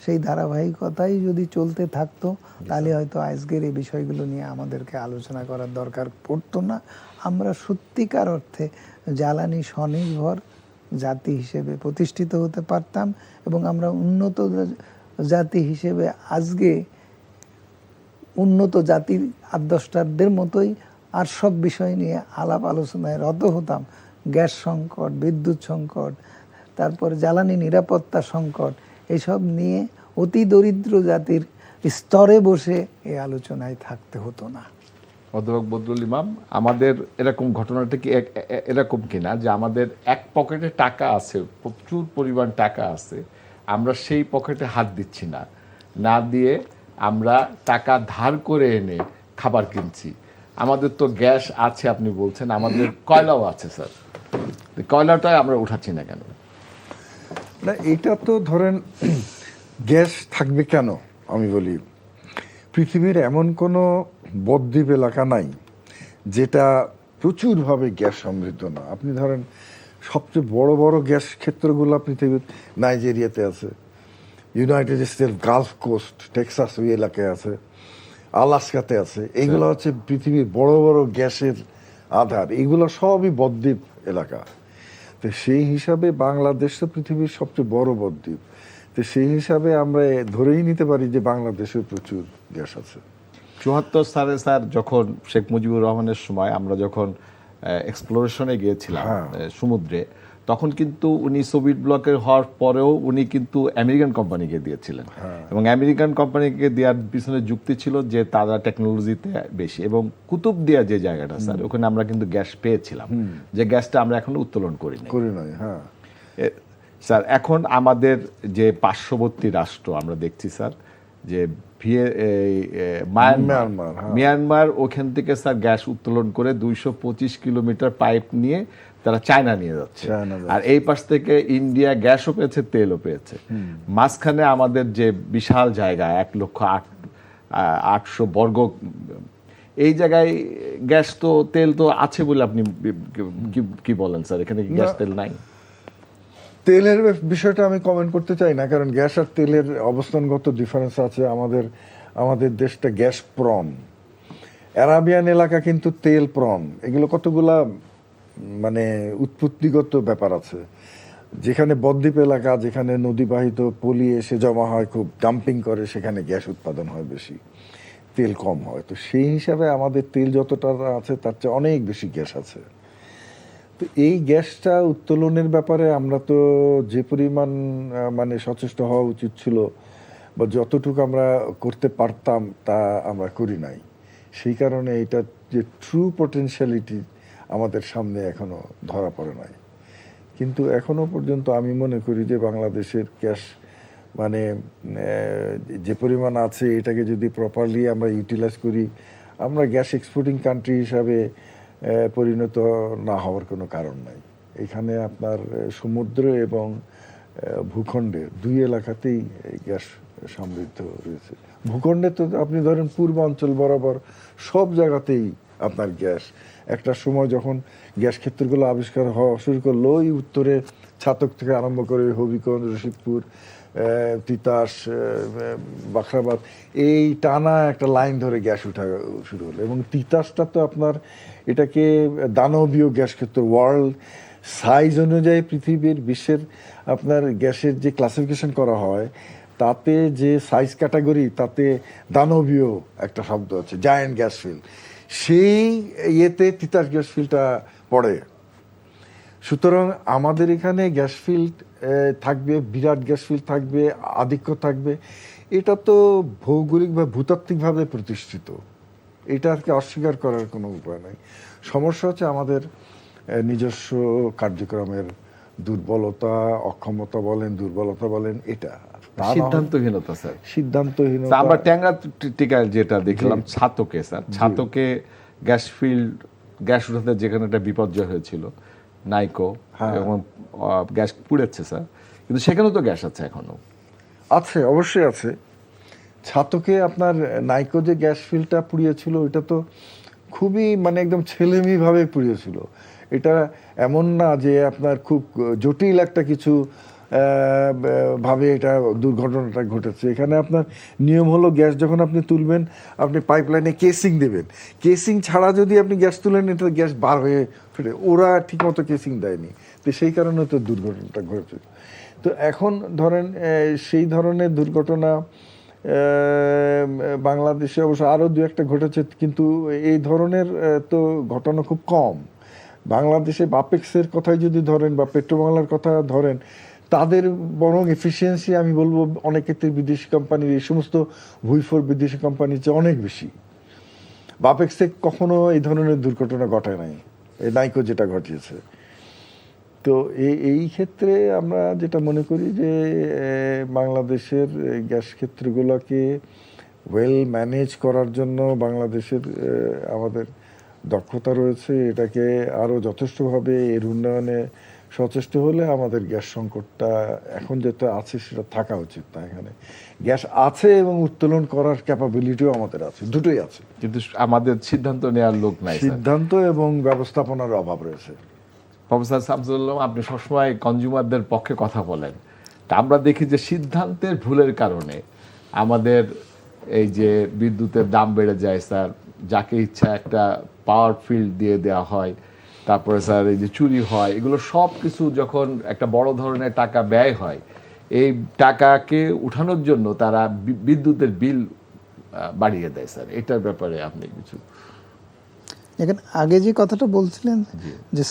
সেই ধারাবাহিকতাই যদি চলতে থাকতো, তাহলে হয়তো আজকের এই বিষয়গুলো নিয়ে আমাদেরকে আলোচনা করার দরকার পড়তো না। আমরা সত্যিকার অর্থে জ্বালানি স্বনির্ভর জাতি হিসেবে প্রতিষ্ঠিত হতে পারতাম, এবং আমরা উন্নত জাতি হিসেবে আজকে উন্নত জাতির 8-10টাদের মতোই আর সব বিষয় নিয়ে আলাপ আলোচনায় রত হতাম। গ্যাস সংকট, বিদ্যুৎ সংকট, তারপর জ্বালানি নিরাপত্তা সংকট, এসব নিয়ে অতি দরিদ্র জাতির স্তরে বসে এই আলোচনায় থাকতে হতো না। অধ্যাপক বদরুল ইমাম, আমাদের এরকম ঘটনাটা কি এরকম কিনা যে আমাদের এক পকেটে টাকা আছে, প্রচুর পরিমাণ টাকা আছে, আমরা সেই পকেটে হাত দিচ্ছি না, না দিয়ে আমরা টাকা ধার করে এনে খাবার কিনছি? আমাদের তো গ্যাস আছে আপনি বলছেন, আমাদের কয়লাও আছে স্যার, কয়লাটাই আমরা উঠাচ্ছি না কেন? না, এটা তো ধরেন গ্যাস থাকবে কেন, আমি বলি পৃথিবীর এমন কোনো বদ্বীপ এলাকা নাই যেটা প্রচুরভাবে গ্যাস সমৃদ্ধ না। আপনি ধরেন সবচেয়ে বড় বড় গ্যাস ক্ষেত্রগুলো পৃথিবীর নাইজেরিয়াতে আছে, United States Gulf Coast Texas ওই এলাকায় আছে, আলাস্কাতে আছে। এইগুলো হচ্ছে পৃথিবীর বড় বড় গ্যাসের আধার, এগুলো সবই বদ্বীপ এলাকা। তো সেই হিসাবে বাংলাদেশ তো পৃথিবীর সবচেয়ে বড় বদ্বীপ, তো সেই হিসাবে আমরা ধরেই নিতে পারি যে বাংলাদেশে প্রচুর গ্যাস আছে। 74 সালে স্যার যখন শেখ মুজিবুর রহমানের সময় আমরা যখন এক্সপ্লোরেশনে গিয়েছিলাম সমুদ্রে, তখন কিন্তু উনি সোভিয়েত ব্লকের হওয়ার পরেও উনি কিন্তু আমেরিকান কোম্পানিকে দিয়েছিলেন, এবং আমেরিকান কোম্পানিকে দেওয়ার পিছনে যুক্তি ছিল যে তারা টেকনোলজিতে বেশি, এবং কুতুবদিয়া যে জায়গাটা স্যার, ওখানে আমরা কিন্তু গ্যাস পেয়েছিলাম, যে গ্যাসটা আমরা এখনো উত্তোলন করি নাই। হ্যাঁ স্যার, এখন আমাদের যে পার্শ্ববর্তী রাষ্ট্র আমরা দেখছি স্যার, যে মিয়ানমার, ওখান থেকে স্যার গ্যাস উত্তোলন করে 225 কিলোমিটার পাইপ নিয়ে তারা চায়না নিয়ে যাচ্ছে, আর এই পাশ থেকে ইন্ডিয়া গ্যাসও পেয়েছে, তেলও পেয়েছে। মাঝখানে আমাদের যে বিশাল জায়গা 1,08,000 বর্গ, এই জায়গায় গ্যাস তো তেল তো আছে বলে আপনি কি বলেন স্যার? এখানে গ্যাস তেল নাই? তেলের বিষয়টা আমি কমেন্ট করতে চাই না, কারণ গ্যাস আর তেলের অবস্থানগত ডিফারেন্স আছে। আমাদের দেশটা গ্যাস প্রন, অ্যারাবিয়ান এলাকা কিন্তু তেল প্রন। এগুলো কতগুলা মানে উৎপত্তিগত ব্যাপার আছে। যেখানে বদ্বীপ এলাকা, যেখানে নদীবাহিত পলি এসে জমা হয়, খুব ডাম্পিং করে, সেখানে গ্যাস উৎপাদন হয় বেশি, তেল কম হয়। তো সেই হিসাবে আমাদের তেল যতটা আছে তার চেয়ে অনেক বেশি গ্যাস আছে। তো এই গ্যাসটা উত্তোলনের ব্যাপারে আমরা তো যে পরিমাণ মানে সচেষ্ট হওয়া উচিত ছিল, বা যতটুকু আমরা করতে পারতাম তা আমরা করি নাই। সেই কারণে এটা যে ট্রু পটেনশিয়ালিটি আমাদের সামনে এখনো ধরা পড়ে নাই। কিন্তু এখনো পর্যন্ত আমি মনে করি যে বাংলাদেশের গ্যাস মানে যে পরিমাণ আছে এটাকে যদি প্রপারলি আমরা ইউটিলাইজ করি, আমরা গ্যাস এক্সপোর্টিং কান্ট্রি হিসাবে পরিণত না হওয়ার কোনো কারণ নাই। এখানে আপনার সমুদ্র এবং ভূখণ্ডের দুই এলাকাতেই গ্যাস সমৃদ্ধ রয়েছে। ভূখণ্ডে তো আপনি ধরেন পূর্বাঞ্চল বরাবর সব জায়গাতেই আপনার গ্যাস। একটা সময় যখন গ্যাস ক্ষেত্রগুলো আবিষ্কার হওয়া শুরু করলো, ওই উত্তরে ছাতক থেকে আরম্ভ করে হবিগঞ্জ, রশিদপুর, তিতাস, বাখরাবাদ, এই টানা একটা লাইন ধরে গ্যাস উঠা শুরু হলো। এবং তিতাসটা তো আপনার এটাকে দানবীয় গ্যাস ক্ষেত্র, ওয়ার্ল্ড সাইজ অনুযায়ী পৃথিবীর বিশ্বের আপনার গ্যাসের যে ক্লাসিফিকেশন করা হয় তাতে যে সাইজ ক্যাটাগরি, তাতে দানবীয় একটা শব্দ আছে, জায়ান্ট গ্যাস ফিল্ড। সেই ইয়েতে তিতাস গ্যাস ফিল্ডটা পড়ে। সুতরাং আমাদের এখানে গ্যাস ফিল্ড থাকবে, বিরাট গ্যাস ফিল্ড থাকবে, আধিক্য থাকবে, এটা তো ভৌগোলিক বা ভূতাত্ত্বিকভাবে প্রতিষ্ঠিত। এটা আর কি অস্বীকার করার কোনো উপায় নাই। সমস্যা হচ্ছে আমাদের নিজস্ব কার্যক্রমের দুর্বলতা, অক্ষমতা বলেন, দুর্বলতা বলেন, এটা সিদ্ধান্তহীনতা স্যার, সিদ্ধান্তহীনতা। আমরা ট্যাংরা টিকায় যেটা দেখলাম ছাতকে, স্যার ছাতকে গ্যাস ফিল্ড, গ্যাস উঠাতে যেখানে একটা বিপর্যয় হয়েছিল নাইকো, এবং গ্যাস পুড়েছে স্যার, কিন্তু সেখানেও তো গ্যাস আছে এখনো। আছে, অবশ্যই আছে। ছাতকে আপনার নাইকো যে গ্যাস ফিল্ডটা পুড়িয়েছিল, এটা তো খুবই মানে একদম ছেলেমেয়েভাবে পুড়িয়েছিল। এটা এমন না যে আপনার খুব জটিল একটা কিছু ভাবে এটা দুর্ঘটনাটা ঘটেছে। এখানে আপনার নিয়ম হলো গ্যাস যখন আপনি তুলবেন, আপনি পাইপলাইনে কেসিং দেবেন। কেসিং ছাড়া যদি আপনি গ্যাস তুলেন, এটা গ্যাস বার হয়ে ফেরে। ওরা ঠিকমতো কেসিং দেয়নি, তো সেই কারণে তো দুর্ঘটনাটা ঘটেছে। তো এখন ধরেন সেই ধরনের দুর্ঘটনা বাংলাদেশে অবশ্য আরও দু একটা ঘটেছে, কিন্তু এই ধরনের তো ঘটনা খুব কম। বাংলাদেশে বাপেক্সের কথাই যদি ধরেন বা পেট্রোবাংলার কথা ধরেন, তাদের বরং এফিসিয়েন্সি আমি বলবো অনেক ক্ষেত্রে বিদেশি কোম্পানির, এই সমস্ত ভুইফোর বিদেশি কোম্পানির চেয়ে অনেক বেশি। বাপেক্সে কখনো এই ধরনের দুর্ঘটনা ঘটায় নাই, এই নাইকো যেটা ঘটিয়েছে। তো এই ক্ষেত্রে আমরা যেটা মনে করি যে বাংলাদেশের গ্যাস ক্ষেত্রগুলোকে ওয়েল ম্যানেজ করার জন্য বাংলাদেশের আমাদের দক্ষতা রয়েছে। এটাকে আরও যথেষ্টভাবে এর উন্নয়নে সচেষ্ট হলে আমাদের গ্যাস সংকটটা এখন যেটা আছে সেটা থাকা উচিত না। এখানে গ্যাস আছে এবং উত্তোলন করার ক্যাপাবিলিটিও আমাদের আছে, দুটোই আছে, কিন্তু আমাদের সিদ্ধান্ত নেওয়ার লোক নাই, সিদ্ধান্ত এবং ব্যবস্থাপনার অভাব রয়েছে। প্রফেসর শামসুল, আপনি সবসময় কনজিউমারদের পক্ষে কথা বলেন, তা আমরা দেখি যে সিদ্ধান্তের ভুলের কারণে আমাদের এই যে বিদ্যুতের দাম বেড়ে যায় স্যার, যাকে ইচ্ছা একটা পাওয়ার ফিল্ড দিয়ে দেওয়া হয়, তারপরে স্যার এই যে চুরি হয়, এগুলো সব কিছু যখন একটা বড় ধরনের টাকা ব্যয় হয়, এই টাকাকে উঠানোর জন্য তারা বিদ্যুতের বিল বাড়িয়ে দেয় স্যার। এটার ব্যাপারে আপনি কিছু? দেখেন, আগে যে কথাটা বলছিলেন যে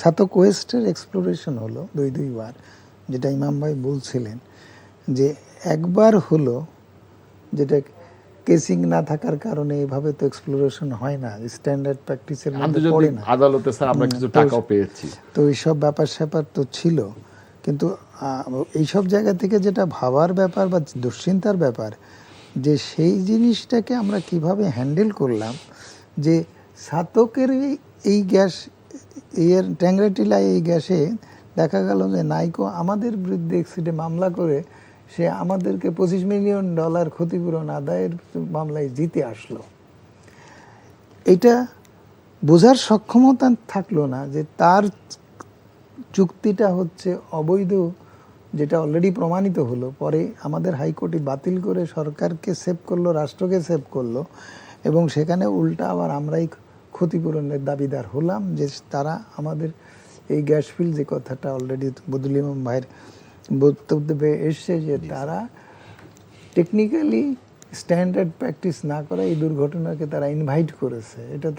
সাতক ওয়েস্টের এক্সপ্লোরেশন হলো দুইবার, যেটা ইমাম ভাই বলছিলেন যে একবার হলো, যেটা কেসিং না থাকার কারণে এভাবে তো এক্সপ্লোরেশন হয় না, স্ট্যান্ডার্ড প্র্যাকটিসের মধ্যে পড়ে না। আদালতে স্যার আমরা কিছু টাকাও পেয়েছি, তো এইসব ব্যাপার স্যাপার তো ছিল, কিন্তু এইসব জায়গা থেকে যেটা ভাবার ব্যাপার বা দুশ্চিন্তার ব্যাপার, যে সেই জিনিসটাকে আমরা কিভাবে হ্যান্ডেল করলাম, যে ছাতকের এই গ্যাস, এর ট্যাংরা টিলায় এই গ্যাসে দেখা গেল যে নাইকো আমাদের বিরুদ্ধে এক্সিডে মামলা করে সে আমাদেরকে $25 মিলিয়ন ক্ষতিপূরণ আদায়ের মামলায় জিতে আসলো। এটা বোঝার সক্ষমতা থাকলো না যে তার চুক্তিটা হচ্ছে অবৈধ, যেটা অলরেডি প্রমাণিত হলো। পরে আমাদের হাইকোর্টে বাতিল করে সরকারকে সেভ করলো, রাষ্ট্রকে সেভ করলো, এবং সেখানে উল্টা আবার আমরাই ক্ষতিপূরণের দাবিদার হলাম, যে তারা আমাদের এই গ্যাস ফিল্ড, যে কথাটা অলরেডি বদরুল ইমাম ভাইয়ের বক্তব্যে এসছে, যে তারা টেকনিক্যালি স্ট্যান্ডার্ড প্র্যাকটিস না করা এই দুর্ঘটনাকে তারা ইনভাইট করেছে। এটা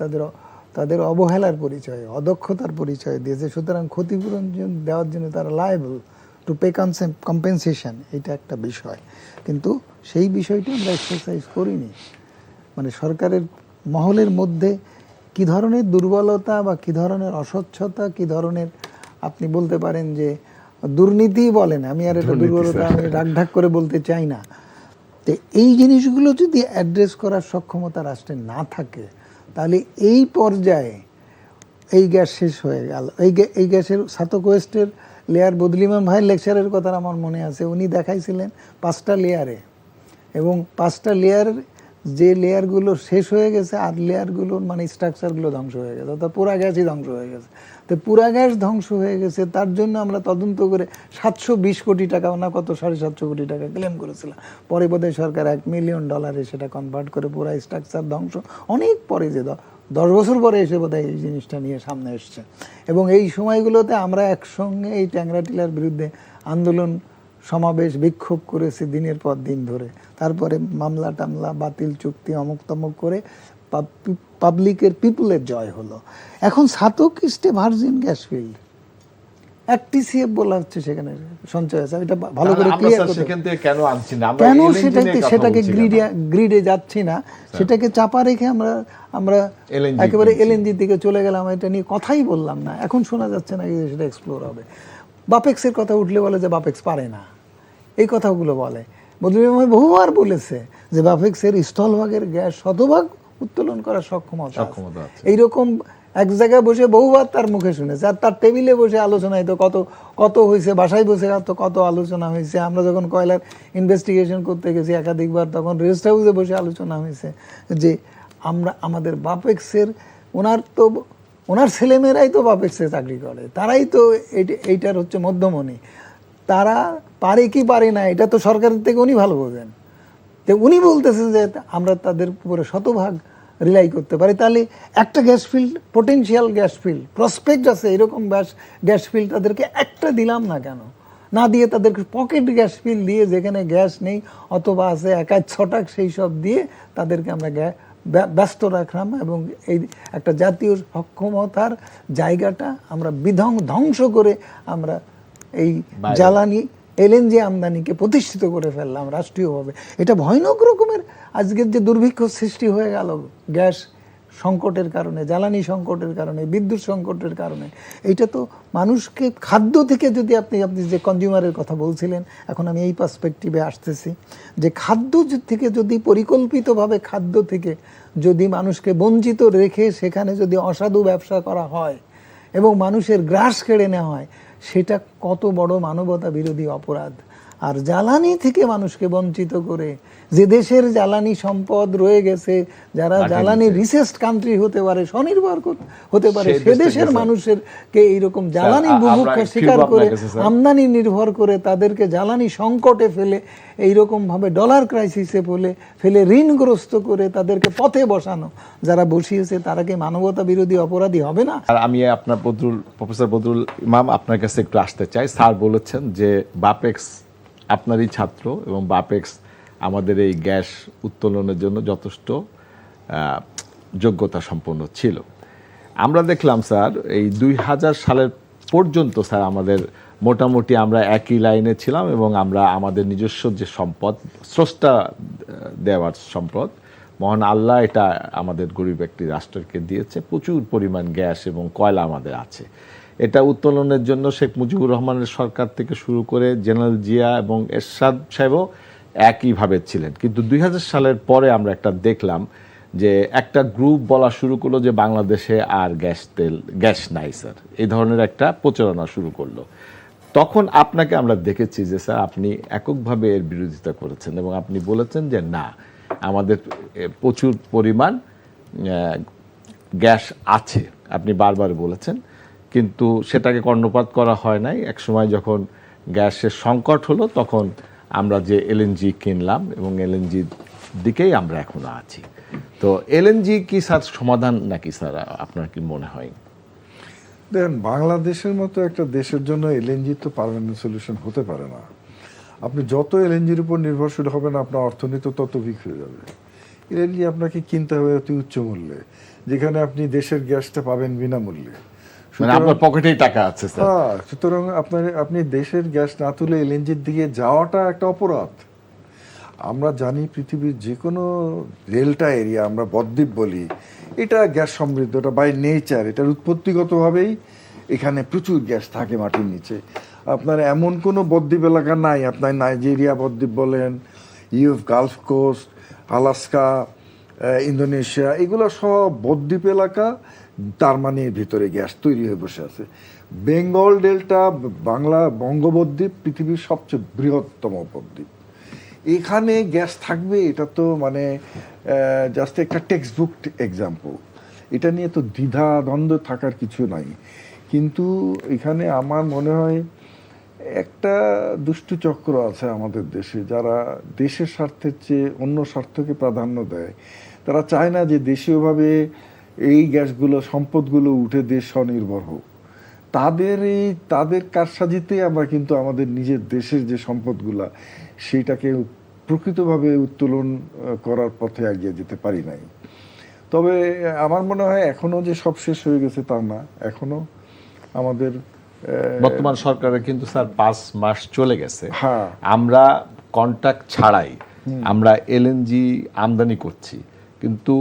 তাদের অবহেলার পরিচয়, অদক্ষতার পরিচয় দিয়েছে। সুতরাং ক্ষতিপূরণ দেওয়ার জন্য তারা লায়েবল টু পে কম্পেনসেশন, এটা একটা বিষয়। কিন্তু সেই বিষয়টি আমরা এক্সারসাইজ করিনি। মানে সরকারের মহলের মধ্যে কি ধরনের দুর্বলতা বা কি ধরনের অস্বচ্ছতা, কি ধরনের আপনি বলতে পারেন যে দুর্নীতি বলেন, আমি আর এটা দুর্বলতা আমি ঢাক করে বলতে চাই না। তো এই জিনিসগুলো যদি অ্যাড্রেস করার সক্ষমতা রাষ্ট্রের না থাকে, তাহলে এই পর্যায়ে এই গ্যাস শেষ হয়ে গেল। এই গ্যাসের সাতক ওয়েস্টের লেয়ার বদলিমান ভাইয়ের লেকচারের কথা আমার মনে আছে, উনি দেখাইছিলেন 5টা লেয়ারে, এবং 5টা লেয়ার যে লেয়ারগুলো শেষ হয়ে গেছে আর লেয়ারগুলোর মানে স্ট্রাকচারগুলো ধ্বংস হয়ে গেছে, অর্থাৎ পুরা গ্যাসই ধ্বংস হয়ে গেছে। তো পুরা গ্যাস ধ্বংস হয়ে গেছে, তার জন্য আমরা তদন্ত করে 720 কোটি টাকা না কত 750 কোটি টাকা ক্লেম করেছিলাম। পরে বোধহয় সরকার $1 মিলিয়ন সেটা কনভার্ট করে পুরা স্ট্রাকচার ধ্বংস অনেক পরে, যে 10 বছর পরে এসে বোধহয় এই জিনিসটা নিয়ে সামনে এসছে। এবং এই সময়গুলোতে আমরা একসঙ্গে এই ট্যাংরা টিলার বিরুদ্ধে আন্দোলন, সমাবেশ, বিক্ষোভ করেছি দিনের পর দিন ধরে। তারপরে মামলা টামলা, বাতিল চুক্তি, অমুক তমুক করে পাবলিকের, পিপুলের জয় হলো। এখন সাতক ইস্টে ভার্জিন গ্যাস ফিল্ড 1 TCF বলা হচ্ছে সেখানে সঞ্চয় আছে, এটা ভালো করে ক্লিয়ার করতে সেখান থেকে কেন আনছি না, আমরা কেন LNG নিয়ে কথা সেটাকে বলছি কেন? গ্রিডে যাচ্ছি না, সেটাকে চাপা রেখে আমরা LNG একেবারে কিনছি। এলএনজি দিকে চলে গেলাম, এটা নিয়ে কথাই বললাম না। এখন শোনা যাচ্ছে না যে সেটা এক্সপ্লোর হবে। বাপেক্সের কথা উঠলে বলে যে বাপেক্স পারে না, এই কথাগুলো বলে। বদলিমান বহুবার বলেছে যে বাপেক্সের স্থলভাগের গ্যাস শতভাগ উত্তোলন করার সক্ষমতা আছে। এইরকম এক জায়গায় বসে বহুবার তার মুখে শুনেছে, আর তার টেবিলে বসে আলোচনায় তো কত হয়েছে, বাসায় বসে তো কত আলোচনা হয়েছে। আমরা যখন কয়লার ইনভেস্টিগেশন করতে গেছি একাধিকবার, তখন রেস্ট হাউসে বসে আলোচনা হয়েছে যে আমাদের বাপেক্সের, ওনার ছেলেমেয়েরাই তো বাপেক্সে চাকরি করে, তারাই তো এইটার হচ্ছে মধ্যমণি, তারা পারে কি পারে না এটা তো সরকারের থেকে উনি ভালো বোঝেন। তো উনি বলতেছেন যে আমরা তাদের উপরে শতভাগ রিলাই করতে পারি। তাহলে একটা gas field, potential gas field, prospect আছে এরকম গ্যাস ফিল্ড, তাদেরকে একটা দিলাম না কেন? না দিয়ে তাদেরকে পকেট গ্যাস ফিল্ড দিয়ে, যেখানে গ্যাস নেই অথবা আছে 1-6 সেই সব দিয়ে তাদেরকে আমরা ব্যস্ত রাখলাম, এবং এই একটা জাতীয় সক্ষমতার জায়গাটা আমরা ধ্বংস করে আমরা এই জ্বালানি এলএনজি আমদানিকে প্রতিষ্ঠিত করে ফেললাম রাষ্ট্রীয়ভাবে। এটা ভয়ানক রকমের আজকের যে দুর্ভিক্ষ সৃষ্টি হয়ে গেল গ্যাস সংকটের কারণে, জ্বালানি সংকটের কারণে, বিদ্যুৎ সংকটের কারণে, এটা তো মানুষকে খাদ্য থেকে, যদি আপনি যে কনজিউমারের কথা বলছিলেন, এখন আমি এই পার্সপেক্টিভে আসতেছি যে খাদ্য থেকে যদি পরিকল্পিতভাবে খাদ্য থেকে যদি মানুষকে বঞ্চিত রেখে সেখানে যদি অসাধু ব্যবসা করা হয় এবং মানুষের গ্রাস কেড়ে নেওয়া হয়, সেটা কত বড় মানবতা বিরোধী অপরাধ। আর জ্বালানি থেকে মানুষকে বঞ্চিত করে, যে দেশের জ্বালানি সম্পদ রয়ে গেছে, যারা জ্বালানি রিসেস্ট কান্ট্রি হতে পারে, স্বনির্ভর হতে পারে, সে দেশের মানুষেরকে এইরকম জ্বালানি বুভুক্ষা শিকার করে, আমদানি নির্ভর করে, তাদেরকে জ্বালানি সংকটে ফেলে, এইরকম ভাবে ডলার ক্রাইসিসে ফেলে ঋণগ্রস্ত করে তাদেরকে পথে বসানো, যারা বসিয়েছে তারা কি মানবতা বিরোধী অপরাধী হবে না? আর আমি আপনার প্রফেসর বদরুল ইমাম আপনার কাছে একটু আসতে চাই। স্যার বলেছেন যে বাপেক্স আপনারই ছাত্র এবং বাপেক্স আমাদের এই গ্যাস উত্তোলনের জন্য যথেষ্ট যোগ্যতা সম্পন্ন ছিল। আমরা দেখলাম স্যার এই 2000 সালের পর্যন্ত স্যার আমাদের মোটামুটি আমরা একই লাইনে ছিলাম, এবং আমরা আমাদের নিজস্ব যে সম্পদ, স্রষ্টা দেওয়ার সম্পদ, মহান আল্লাহ এটা আমাদের গরিব একটি রাষ্ট্রকে দিয়েছে, প্রচুর পরিমাণ গ্যাস এবং কয়লা আমাদের আছে। এটা উত্তোলনের জন্য শেখ মুজিবুর রহমানের সরকার থেকে শুরু করে জেনারেল জিয়া এবং এরশাদ সাহেবও একইভাবে ছিলেন। কিন্তু 2000 সালের পরে আমরা একটা দেখলাম যে একটা গ্রুপ বলা শুরু করলো যে বাংলাদেশে আর গ্যাস নাই স্যার, এই ধরনের একটা প্রচারণা শুরু করলো। তখন আপনাকে আমরা দেখেছি যে স্যার আপনি এককভাবে এর বিরোধিতা করেছেন এবং আপনি বলেছেন যে না, আমাদের প্রচুর পরিমাণ গ্যাস আছে, আপনি বারবার বলেছেন, কিন্তু সেটাকে কর্ণপাত করা হয় নাই। একসময় যখন গ্যাসের সংকট হলো তখন আমরা যে এলএনজি কিনলাম এবং এলএনজির দিকেই আমরা এখনো আছি। তো এলএনজি কি স্যার সমাধান নাকি স্যার, আপনার কি মনে হয়? দেখেন, বাংলাদেশের মতো একটা দেশের জন্য এলএনজি তো পার্মানেন্ট সলিউশন হতে পারে না। আপনি যত এলএনজির উপর নির্ভরশীল হবেন, আপনার অর্থনীতি তত উইক হয়ে যাবে। এলএনজি আপনাকে কিনতে হবে অতি উচ্চ মূল্যে, যেখানে আপনি দেশের গ্যাসটা পাবেন বিনামূল্যে। মানে আপনার পকেটেই টাকা আছে স্যার। হ্যাঁ, সুতরাং আপনি দেশের গ্যাস না তুলে এলএনজির দিকে যাওয়াটা একটা অপরাধ। আমরা জানি পৃথিবীর যে কোনো ডেল্টা এরিয়া, আমরা বদ্বীপ বলি, এটা গ্যাস সমৃদ্ধ, এটা বাই নেচার, এটার উৎপত্তিগতভাবেই এখানে প্রচুর গ্যাস থাকে মাটির নিচে। আপনার এমন কোনো বদ্বীপ এলাকা নাই, আপনার নাইজেরিয়া বদ্বীপ বলেন, ইউএফ গালফ কোস্ট, আলাস্কা, ইন্দোনেশিয়া, এগুলো সব বদ্বীপ এলাকা, তার মানে এর ভিতরে গ্যাস তৈরি হয়ে বসে আছে। বেঙ্গল ডেল্টা, বাংলা বঙ্গবদ্বীপ পৃথিবীর সবচেয়ে বৃহত্তম বদ্বীপ, এখানে গ্যাস থাকবে এটা তো মানে জাস্ট একটা টেক্সট বুক এক্সাম্পল। এটা নিয়ে তো দ্বিধা দ্বন্দ্ব থাকার কিছু নাই। কিন্তু এখানে আমার মনে হয় একটা দুষ্টু চক্র আছে আমাদের দেশে, যারা দেশের স্বার্থের চেয়ে অন্য স্বার্থকে প্রাধান্য দেয়। তারা চায় না যে দেশীয়ভাবে এই গ্যাসগুলো, সম্পদগুলো উঠে দেশ স্বনির্ভর হোক। তাদের কারসাজিতে আমরা কিন্তু আমাদের নিজের দেশের যে সম্পদগুলা, সেইটাকে প্রকৃতভাবে উত্তোলন করার পথে এগিয়ে যেতে পারি নাই। তবে আমার মনে হয় এখনো যে সব শেষ হয়ে গেছে তা না, এখনো আমাদের বর্তমান সরকারের কিন্তু স্যার 5 মাস চলে গেছে, হ্যাঁ, আমরা কন্ট্রাক্ট ছাড়াই আমরা এলএনজি আমদানি করছি। কিন্তু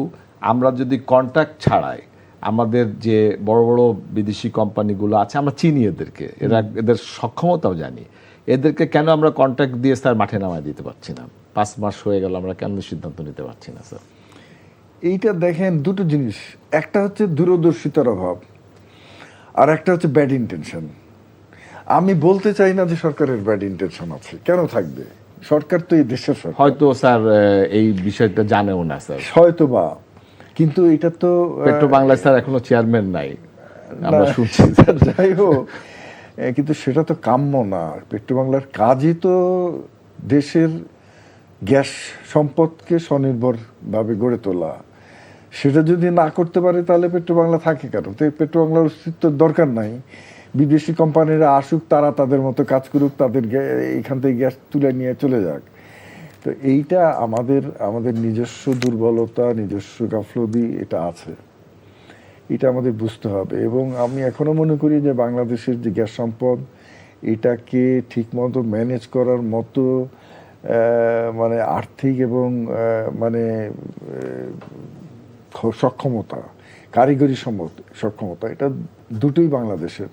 আমরা যদি কন্ট্রাক্ট ছাড়াই আমাদের যে বড় বড় বিদেশি কোম্পানিগুলো আছে, আমরা চিনি এদেরকে, এদের সক্ষমতাও জানি, এদেরকে কেন আমরা কন্ট্রাক্ট দিয়ে স্যার মাঠে নামায় দিতে পারছি না? 5 মাস হয়ে গেল, আমরা কেন সিদ্ধান্ত নিতে পারছি না স্যার? এইটা দেখেন দুটো জিনিস, একটা হচ্ছে দূরদর্শিতার অভাব, আর একটা হচ্ছে ব্যাড ইন্টেনশন। আমি বলতে চাই না যে সরকারের ব্যাড ইন্টেনশন আছে, কেন থাকবে? সরকার তো এই দেশের সরকার, হয়তো স্যার এই বিষয়টা জানেও না স্যার, হয়তো বা, কিন্তু এটা তো পেট্রো বাংলায় স্যার এখনো চেয়ারম্যান নাই, আমরা শুনছি। যাই হোক, কিন্তু সেটা তো কাম্য না। পেট্রোবাংলার কাজই তো দেশের গ্যাস সম্পদকে স্বনির্ভরভাবে গড়ে তোলা। সেটা যদি না করতে পারে তাহলে পেট্রোবাংলা থাকে কেন? তো পেট্রোবাংলার অস্তিত্বের দরকার নাই। বিদেশি কোম্পানিরা আসুক, তারা তাদের মতো কাজ করুক, তাদের এখান থেকে গ্যাস তুলে নিয়ে চলে যাক। তো এইটা আমাদের নিজস্ব দুর্বলতা, নিজস্ব গাফলতি এটা আছে, এটা আমাদের বুঝতে হবে। এবং আমি এখনো মনে করি যে বাংলাদেশের যে গ্যাস সম্পদ, এটাকে ঠিকমতো ম্যানেজ করার মতো মানে আর্থিক এবং মানে সক্ষমতা, কারিগরি সক্ষমতা, এটা দুটোই বাংলাদেশের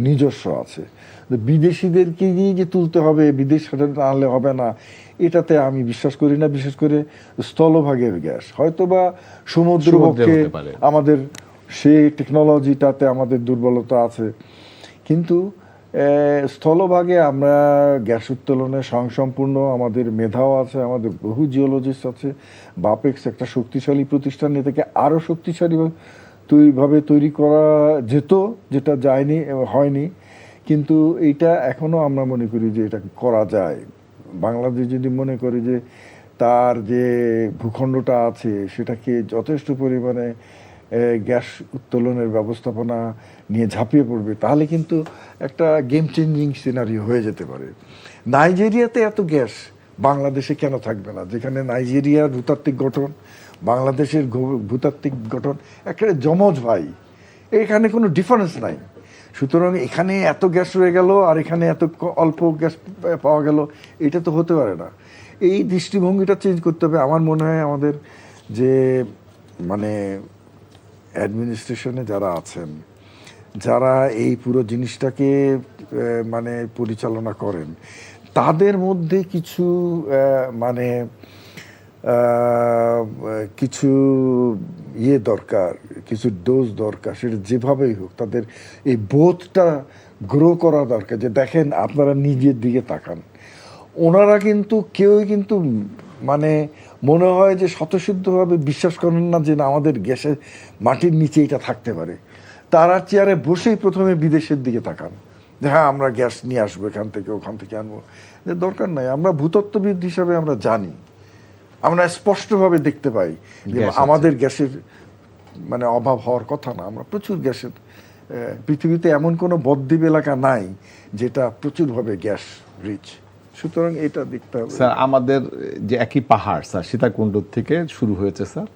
নিজস্ব আছে। বিদেশিদেরকে নিয়ে যে তুলতে হবে, বিদেশ না আনলে হবে না, এটাতে আমি বিশ্বাস করি না। বিশেষ করে স্থলভাগের গ্যাস, হয়তো বা সমুদ্রপক্ষে আমাদের সেই টেকনোলজিটাতে আমাদের দুর্বলতা আছে, কিন্তু স্থলভাগে আমরা গ্যাস উত্তোলনে স্বয়ংসম্পূর্ণ, আমাদের মেধাও আছে, আমাদের বহু জিওলজিস্ট আছে। বাপেক্স একটা শক্তিশালী প্রতিষ্ঠান, এ থেকে আরও শক্তিশালীভাবে তৈরি করা যেত, যেটা যায়নি, হয়নি। কিন্তু এইটা এখনও আমরা মনে করি যে এটা করা যায়। বাংলাদেশ যদি মনে করে যে তার যে ভূখণ্ডটা আছে সেটাকে যথেষ্ট পরিমাণে গ্যাস উত্তোলনের ব্যবস্থাপনা নিয়ে ঝাঁপিয়ে পড়বে, তাহলে কিন্তু একটা গেম চেঞ্জিং সিনারিও হয়ে যেতে পারে। নাইজেরিয়াতে এত গ্যাস, বাংলাদেশে কেন থাকবে না? যেখানে নাইজেরিয়ার ভূতাত্ত্বিক গঠন, বাংলাদেশের ভূতাত্ত্বিক গঠন একেবারে যমজ ভাই, এখানে কোনো ডিফারেন্স নাই। সুতরাং এখানে এত গ্যাস রয়ে গেল আর এখানে এত অল্প গ্যাস পাওয়া গেল, এটা তো হতে পারে না। এই দৃষ্টিভঙ্গিটা চেঞ্জ করতে হবে। আমার মনে হয় আমাদের যে মানে অ্যাডমিনিস্ট্রেশনে যারা আছেন, যারা এই পুরো জিনিসটাকে মানে পরিচালনা করেন, তাদের মধ্যে কিছু মানে কিছু দরকার, কিছু ডোজ দরকার। সেটা যেভাবেই হোক তাদের এই বোধটা গ্রো করা দরকার, যে দেখেন আপনারা নিজের দিকে তাকান। ওনারা কিন্তু কেউই কিন্তু মানে মনে হয় যে স্বতঃসিদ্ধভাবে বিশ্বাস করেন না যে না আমাদের গ্যাসের মাটির নিচে এটা থাকতে পারে। তারা চেয়ারে বসেই প্রথমে বিদেশের দিকে তাকান যে হ্যাঁ আমরা গ্যাস নিয়ে আসবো, এখান থেকে ওখান থেকে আনবো। দরকার নাই। আমরা ভূতত্ত্ববিদ হিসাবে আমরা জানি, আমরা স্পষ্টভাবে দেখতে পাই যে আমাদের গ্যাসের মানে অভাব হওয়ার কথা না। আমরা প্রচুর গ্যাসের, পৃথিবীতে এমন কোনো বদ্বীপ এলাকা নাই যেটা প্রচুরভাবে গ্যাস রিচ। সুতরাং এটা দেখতে হবে। স্যার আমাদের যে একই পাহাড় স্যার, সীতাকুণ্ড থেকে শুরু হয়েছে স্যার,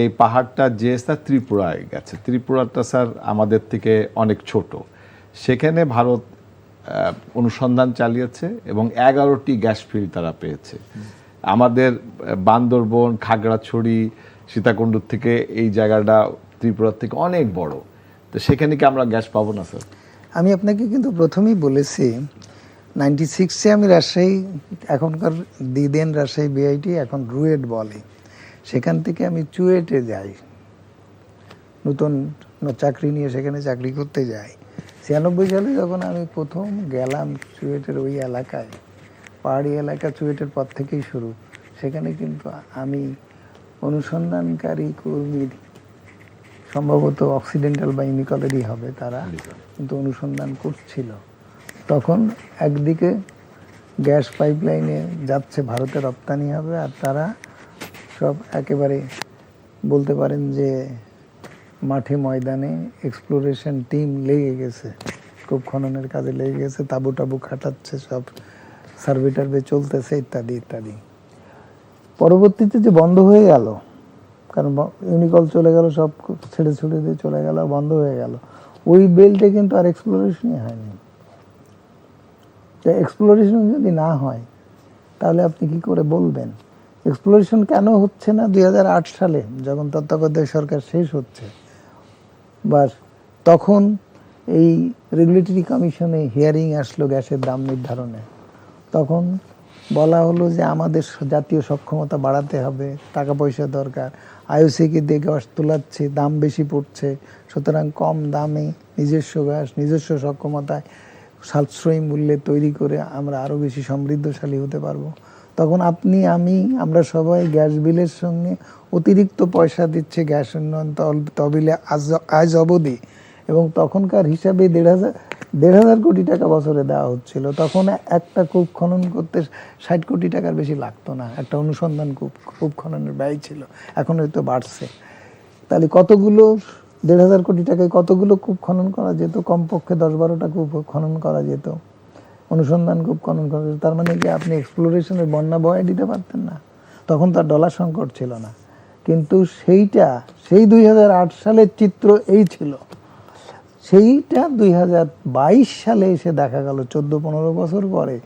এই পাহাড়টা যে স্যার ত্রিপুরায় গেছে, ত্রিপুরাটা স্যার আমাদের থেকে অনেক ছোট। সেখানে ভারত অনুসন্ধান চালিয়েছে এবং 11টি গ্যাস ফিল্ড তারা পেয়েছে। আমাদের বান্দরবন, খাগড়াছড়ি, সীতাকুণ্ড থেকে এই জায়গাটা ত্রিপুরার থেকে অনেক বড়। তো তো সেখানে কি আমরা গ্যাস পাবো না স্যার? আমি আপনাকে কিন্তু প্রথমেই বলেছি 96-এ আমি রাজশাহী, এখনকার দিদেন রাজশাহী বিআইটি, এখন রুয়েট বলে, সেখান থেকে আমি চুয়েটে যাই, নতুন চাকরি নিয়ে সেখানে চাকরি করতে যাই। 96 সালে যখন আমি প্রথম গেলাম চুয়েটের ওই এলাকায়, পাহাড়ি এলাকা, চুয়েটের পর থেকেই শুরু, সেখানে কিন্তু আমি অনুসন্ধানকারী কর্মীর, সম্ভবত অক্সিডেন্টাল বা ইউনিকলেরই হবে তারা, কিন্তু অনুসন্ধান করছিল। তখন একদিকে গ্যাস পাইপলাইনে যাচ্ছে, ভারতে রপ্তানি হবে, আর তারা সব একেবারে বলতে পারেন যে মাঠে ময়দানে এক্সপ্লোরেশন টিম লেগে গেছে, খুব খননের কাজে লেগে গেছে, তাবু টাবু খাটাচ্ছে, সব সার্ভে টার্ভে চলতেছে, ইত্যাদি ইত্যাদি। পরবর্তীতে যে বন্ধ হয়ে গেল, কারণ ইউনিকল চলে গেল, সব ছেড়ে ছুড়ে দিয়ে চলে গেল, বন্ধ হয়ে গেল, ওই বেল্টে কিন্তু আর এক্সপ্লোরেশনই হয়নি। এক্সপ্লোরেশন যদি না হয় তাহলে আপনি কি করে বলবেন? এক্সপ্লোরেশন কেন হচ্ছে না? 2008 সালে যখন তত্ত্বাবধায়ক সরকার শেষ হচ্ছে, বাস তখন এই রেগুলেটরি কমিশনে হিয়ারিং আসলো গ্যাসের দাম নির্ধারণে। তখন বলা হলো যে আমাদের জাতীয় সক্ষমতা বাড়াতে হবে, টাকা পয়সা দরকার, আইওসিকে দিয়ে গ্যাস তোলাচ্ছে, দাম বেশি পড়ছে, সুতরাং কম দামে নিজস্ব গ্যাস, নিজস্ব সক্ষমতায় সাশ্রয়ী মূল্যে তৈরি করে আমরা আরও বেশি সমৃদ্ধশালী হতে পারবো। তখন আপনি, আমি, আমরা সবাই গ্যাস বিলের সঙ্গে অতিরিক্ত পয়সা দিচ্ছে গ্যাস উন্নয়ন তহবিলে আজ অবধি, এবং তখনকার হিসাবে 1,500 কোটি টাকা বছরে দেওয়া হচ্ছিল। তখন একটা কূপ খনন করতে 60 কোটি টাকার বেশি লাগতো না, একটা অনুসন্ধান কূপ খননের ব্যয় ছিল, এখন হয়তো বাড়ছে। তাহলে কতগুলো, 1,500 কোটি টাকায় কতগুলো কূপ খনন করা যেত? কমপক্ষে 10-12টা কূপ খনন করা যেত, অনুসন্ধান কূপ খনন করা যেত। তার মানে কি আপনি এক্সপ্লোরেশনের বন্যা বয়ে দিতে পারতেন না? তখন তার ডলার সংকট ছিল না। কিন্তু সেই 2008 সালের চিত্র এই ছিল। সেইটা 2022 সালে এসে দেখা গেল, 14-15 বছর পরে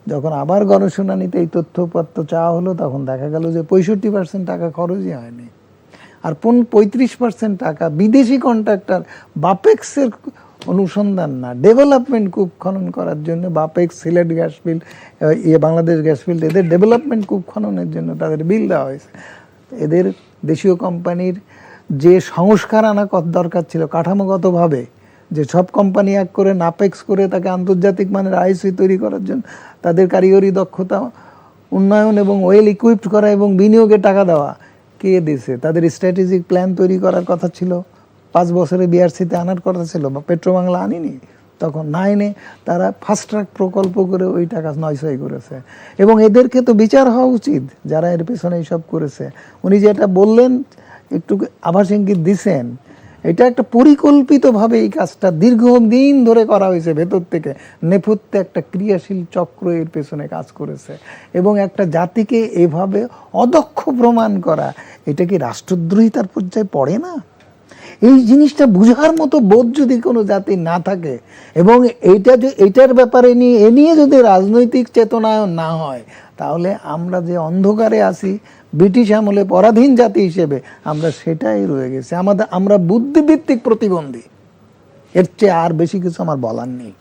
যখন আবার গণশুনানিতে এই তথ্যপত্র চাওয়া হলো, তখন দেখা গেল যে 65% টাকা খরচই হয়নি, আর 35% টাকা বিদেশি কন্ট্রাক্টর, বাপেক্সের অনুসন্ধান না, ডেভেলপমেন্ট কূপ খনন করার জন্য, Bapex, Sylhet gas field, Bangladesh gas field, এদের ডেভেলপমেন্ট কূপ খননের জন্য তাদের বিল দেওয়া হয়েছে। এদের দেশীয় কোম্পানির যে সংস্কার আনা দরকার ছিল কাঠামোগতভাবে, যে সব কোম্পানি এক করে নাপেক্স করে তাকে আন্তর্জাতিক মানের আইসি তৈরি করার জন্য তাদের কারিগরি দক্ষতা উন্নয়ন এবং ওয়েল ইকুইপড করা এবং বিনিয়োগে টাকা দেওয়া, কে দিয়েছে? তাদের স্ট্র্যাটেজিক প্ল্যান তৈরি করার কথা ছিল, 5 বছরে বিআরসিতে আনার কথা ছিল, বা পেট্রোবাংলা আনিনি, তখন না এনে তারা ফাস্ট ট্র্যাক প্রকল্প করে ওই টাকা নয়ছয় করেছে। এবং এদেরকে তো বিচার হওয়া উচিত যারা এর পেছনে এইসব করেছে। উনি যেটা বললেন, একটু আভাস ইঙ্গিত দিছেন, এটা একটা পরিকল্পিতভাবে এই কাজটা দীর্ঘদিন ধরে করা হয়েছে, ভেতর থেকে নেপথ্যে একটা ক্রিয়াশীল চক্র এর পেছনে কাজ করেছে। এবং একটা জাতিকে এভাবে অদক্ষ প্রমাণ করা, এটা কি রাষ্ট্রদ্রোহিতার পর্যায়ে পড়ে না? এই জিনিসটা বুঝার মতো বোধ যদি কোনো জাতি না থাকে, এবং এইটার ব্যাপারে এ নিয়ে যদি রাজনৈতিক চেতনায়ন না হয়, তাহলে আমরা যে অন্ধকারে আছি, ব্রিটিশ আমলে পরাধীন জাতি হিসেবে আমরা সেটাই রয়ে গেছি। আমরা বুদ্ধিভিত্তিক প্রতিবন্ধী, এর চেয়ে আর বেশি কিছু আমার বলার নেই।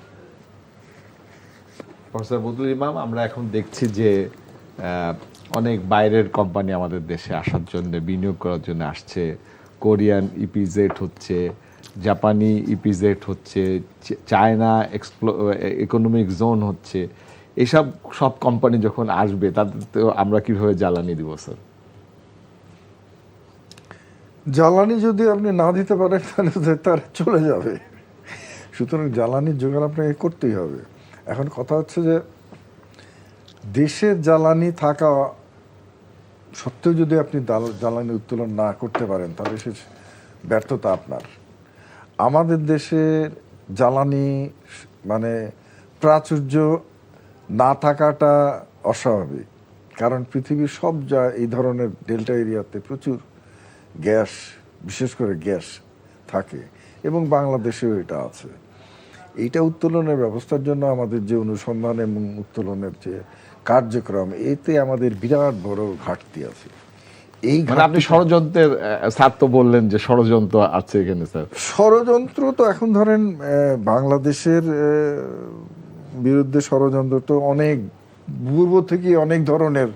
প্রফেসর বদরুল ইমাম, আমরা এখন দেখছি যে অনেক বাইরের কোম্পানি আমাদের দেশে আসার জন্য, বিনিয়োগ করার জন্য আসছে। কোরিয়ান ইপিজেড হচ্ছে, জাপানি ইপিজেড হচ্ছে, চায়না ইকোনমিক জোন হচ্ছে। এইসব সব কোম্পানি যখন আসবে, তাদের তো আমরা কিভাবে জ্বালানি দিব স্যার? জ্বালানি যদি আপনি না দিতে পারেন তাহলে তারা চলে যাবে। সুতরাং জ্বালানির জোগাড় আপনাকে করতেই হবে। এখন কথা হচ্ছে যে দেশের জ্বালানি থাকা সত্ত্বেও যদি আপনি জ্বালানি উত্তোলন না করতে পারেন, তাহলে সে ব্যর্থতা আপনার। আমাদের দেশের জ্বালানি মানে প্রাচুর্য না থাকাটা অস্বাভাবিক, কারণ পৃথিবীর সব এই ধরনের ডেল্টা এরিয়াতে প্রচুর গ্যাস, বিশেষ করে গ্যাস থাকে, এবং বাংলাদেশেও এটা আছে। এইটা উত্তোলনের ব্যবস্থার জন্য আমাদের যে অনুসন্ধান এবং উত্তোলনের যে কার্যক্রম, এতে আমাদের বিরাট বড় ঘাটতি আছে। এই মানে আপনি ষড়যন্ত্রের স্যার তো বললেন যে ষড়যন্ত্র আছে এখানে স্যার। ষড়যন্ত্র তো এখন ধরেন বাংলাদেশের বিরুদ্ধে ষড়যন্ত্র তো অনেক পূর্ব থেকে অনেক ধরনের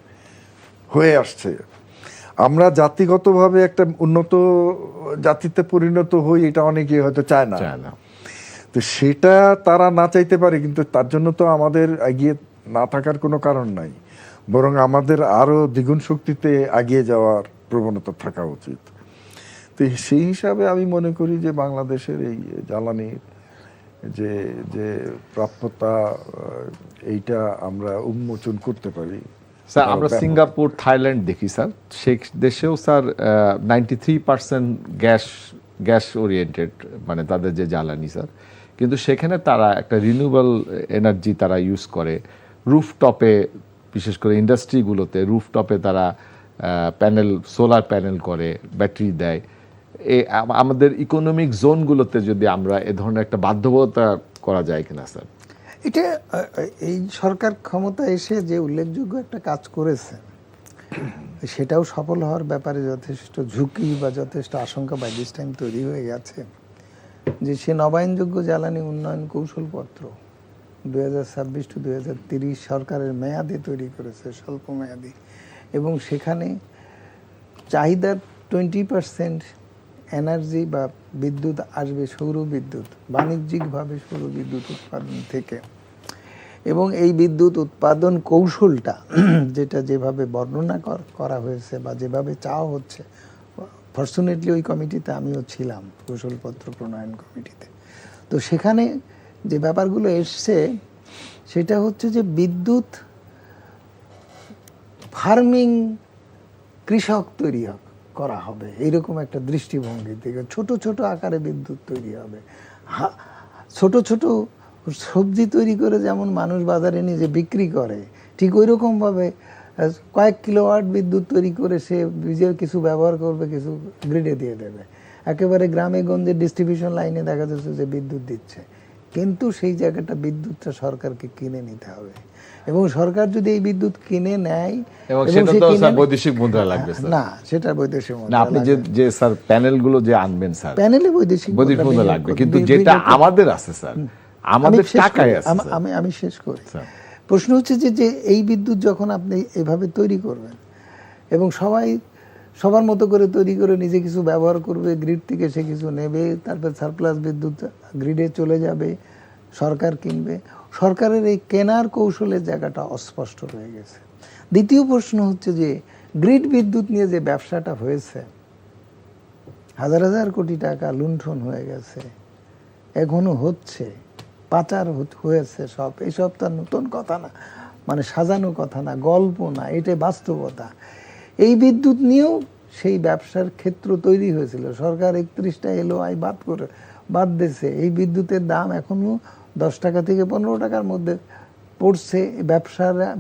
হয়ে আসছে। আমরা জাতিগতভাবে একটা উন্নত জাতিতে পরিণত হই, এটা অনেকে হয়তো চায় না। তো সেটা তারা না চাইতে পারে, কিন্তু তার জন্য তো আমাদের এগিয়ে না থাকার কোনো কারণ নাই, বরং আমাদের আরো দ্বিগুণ শক্তিতে এগিয়ে যাওয়ার প্রবণতা থাকা উচিত। তো সেই হিসাবে আমি মনে করি যে বাংলাদেশের এই জ্বালানির যে যে প্রাপ্যতা, এইটা আমরা উন্মোচন করতে পারি। স্যার আমরা সিঙ্গাপুর, থাইল্যান্ড দেখি স্যার, সেই দেশেও স্যার 93% গ্যাস ওরিয়েন্টেড, মানে তাদের যে জ্বালানি স্যার, কিন্তু সেখানে তারা একটা রিনিউয়েবল এনার্জি তারা ইউজ করে। রুফটপে, বিশেষ করে ইন্ডাস্ট্রিগুলোতে রুফটপে তারা প্যানেল, সোলার প্যানেল করে, ব্যাটারি দেয়। আমাদের ইকোনমিক জোনগুলোতে যদি আমরা এ ধরনের একটা বাধ্যবাধকতা করা যায় কিনা স্যার? এটা এই সরকার ক্ষমতা এসে যে উল্লেখযোগ্য একটা কাজ করেছে, সেটাও সফল হওয়ার ব্যাপারে যথেষ্ট ঝুঁকি বা যথেষ্ট আশঙ্কা বাই দিস টাইম তৈরি হয়ে গেছে। যে সে নবায়নযোগ্য জ্বালানি উন্নয়ন কৌশলপত্র 2026 টু 2030 সরকারের মেয়াদে তৈরি করেছে, স্বল্প মেয়াদী, এবং সেখানে চাহিদার 20% এনার্জি বা বিদ্যুৎ আসবে সৌর বিদ্যুৎ, বাণিজ্যিকভাবে সৌর বিদ্যুৎ উৎপাদন থেকে। এবং এই বিদ্যুৎ উৎপাদন কৌশলটা যেটা যেভাবে বর্ণনা করা হয়েছে বা যেভাবে চাওয়া হচ্ছে, ফর্চুনেটলি ওই কমিটিতে আমিও ছিলাম, কৌশলপত্র প্রণয়ন কমিটিতে। তো সেখানে যে ব্যাপারগুলো এসছে সেটা হচ্ছে যে বিদ্যুৎ ফার্মিং কৃষক তৈরি করা হবে, এইরকম একটা দৃষ্টিভঙ্গি থেকে ছোট ছোট আকারে বিদ্যুৎ তৈরি হবে। ছোট ছোট সবজি তৈরি করে যেমন মানুষ বাজারে নিজে বিক্রি করে, ঠিক ওই রকমভাবে কয়েক কিলোওয়াট বিদ্যুৎ তৈরি করে সে নিজের কিছু ব্যবহার করবে, কিছু গ্রিডে দিয়ে দেবে। একেবারে গ্রামে গঞ্জে ডিস্ট্রিবিউশন লাইনে দেখা যাচ্ছে যে বিদ্যুৎ দিচ্ছে, কিন্তু সেই জায়গাটা বিদ্যুৎটা সরকারকে কিনে নিতে হবে। এবং সরকার যদি এই বিদ্যুৎ কিনে নেয়, এবং সেটা তো স্যার বৈদেশিক মুদ্রা লাগবে স্যার। না, সেটা বৈদেশিক মুদ্রা না, আপনি যে স্যার প্যানেলগুলো যে আনবেন স্যার, প্যানেলে বৈদেশিক মুদ্রা লাগবে, কিন্তু যেটা আমাদের আছে স্যার, আমাদের টাকায় আছে। আমি শেষ করি। প্রশ্ন হচ্ছে যে এই বিদ্যুৎ যখন আপনি এভাবে তৈরি করবেন এবং সবাই সবার মতো করে তৈরি করে নিজে কিছু ব্যবহার করবে, গ্রিড থেকে সে কিছু নেবে, তারপর সারপ্লাস বিদ্যুৎ গ্রিডে চলে যাবে, সরকার কিনবে, সরকারের এই কেনার কৌশলের জায়গাটা অস্পষ্ট রয়ে গেছে। দ্বিতীয় প্রশ্ন হচ্ছে যে গ্রিড বিদ্যুৎ নিয়ে যে ব্যবসাটা হয়েছে, হাজার হাজার কোটি টাকা লুণ্ঠন হয়ে গেছে, এখনো হচ্ছে, পাচার হয়েছে সব, এইসব তার নতুন কথা না, মানে সাজানো কথা না, গল্প না, এটা বাস্তবতা। এই বিদ্যুৎ নিয়েও সেই ব্যবসার ক্ষেত্র তৈরি হয়েছিল। সরকার 31টা LOI বাদ দিয়েছে। এই বিদ্যুতের দাম এখনো 10 টাকা থেকে 15 টাকার মধ্যে পড়ছে।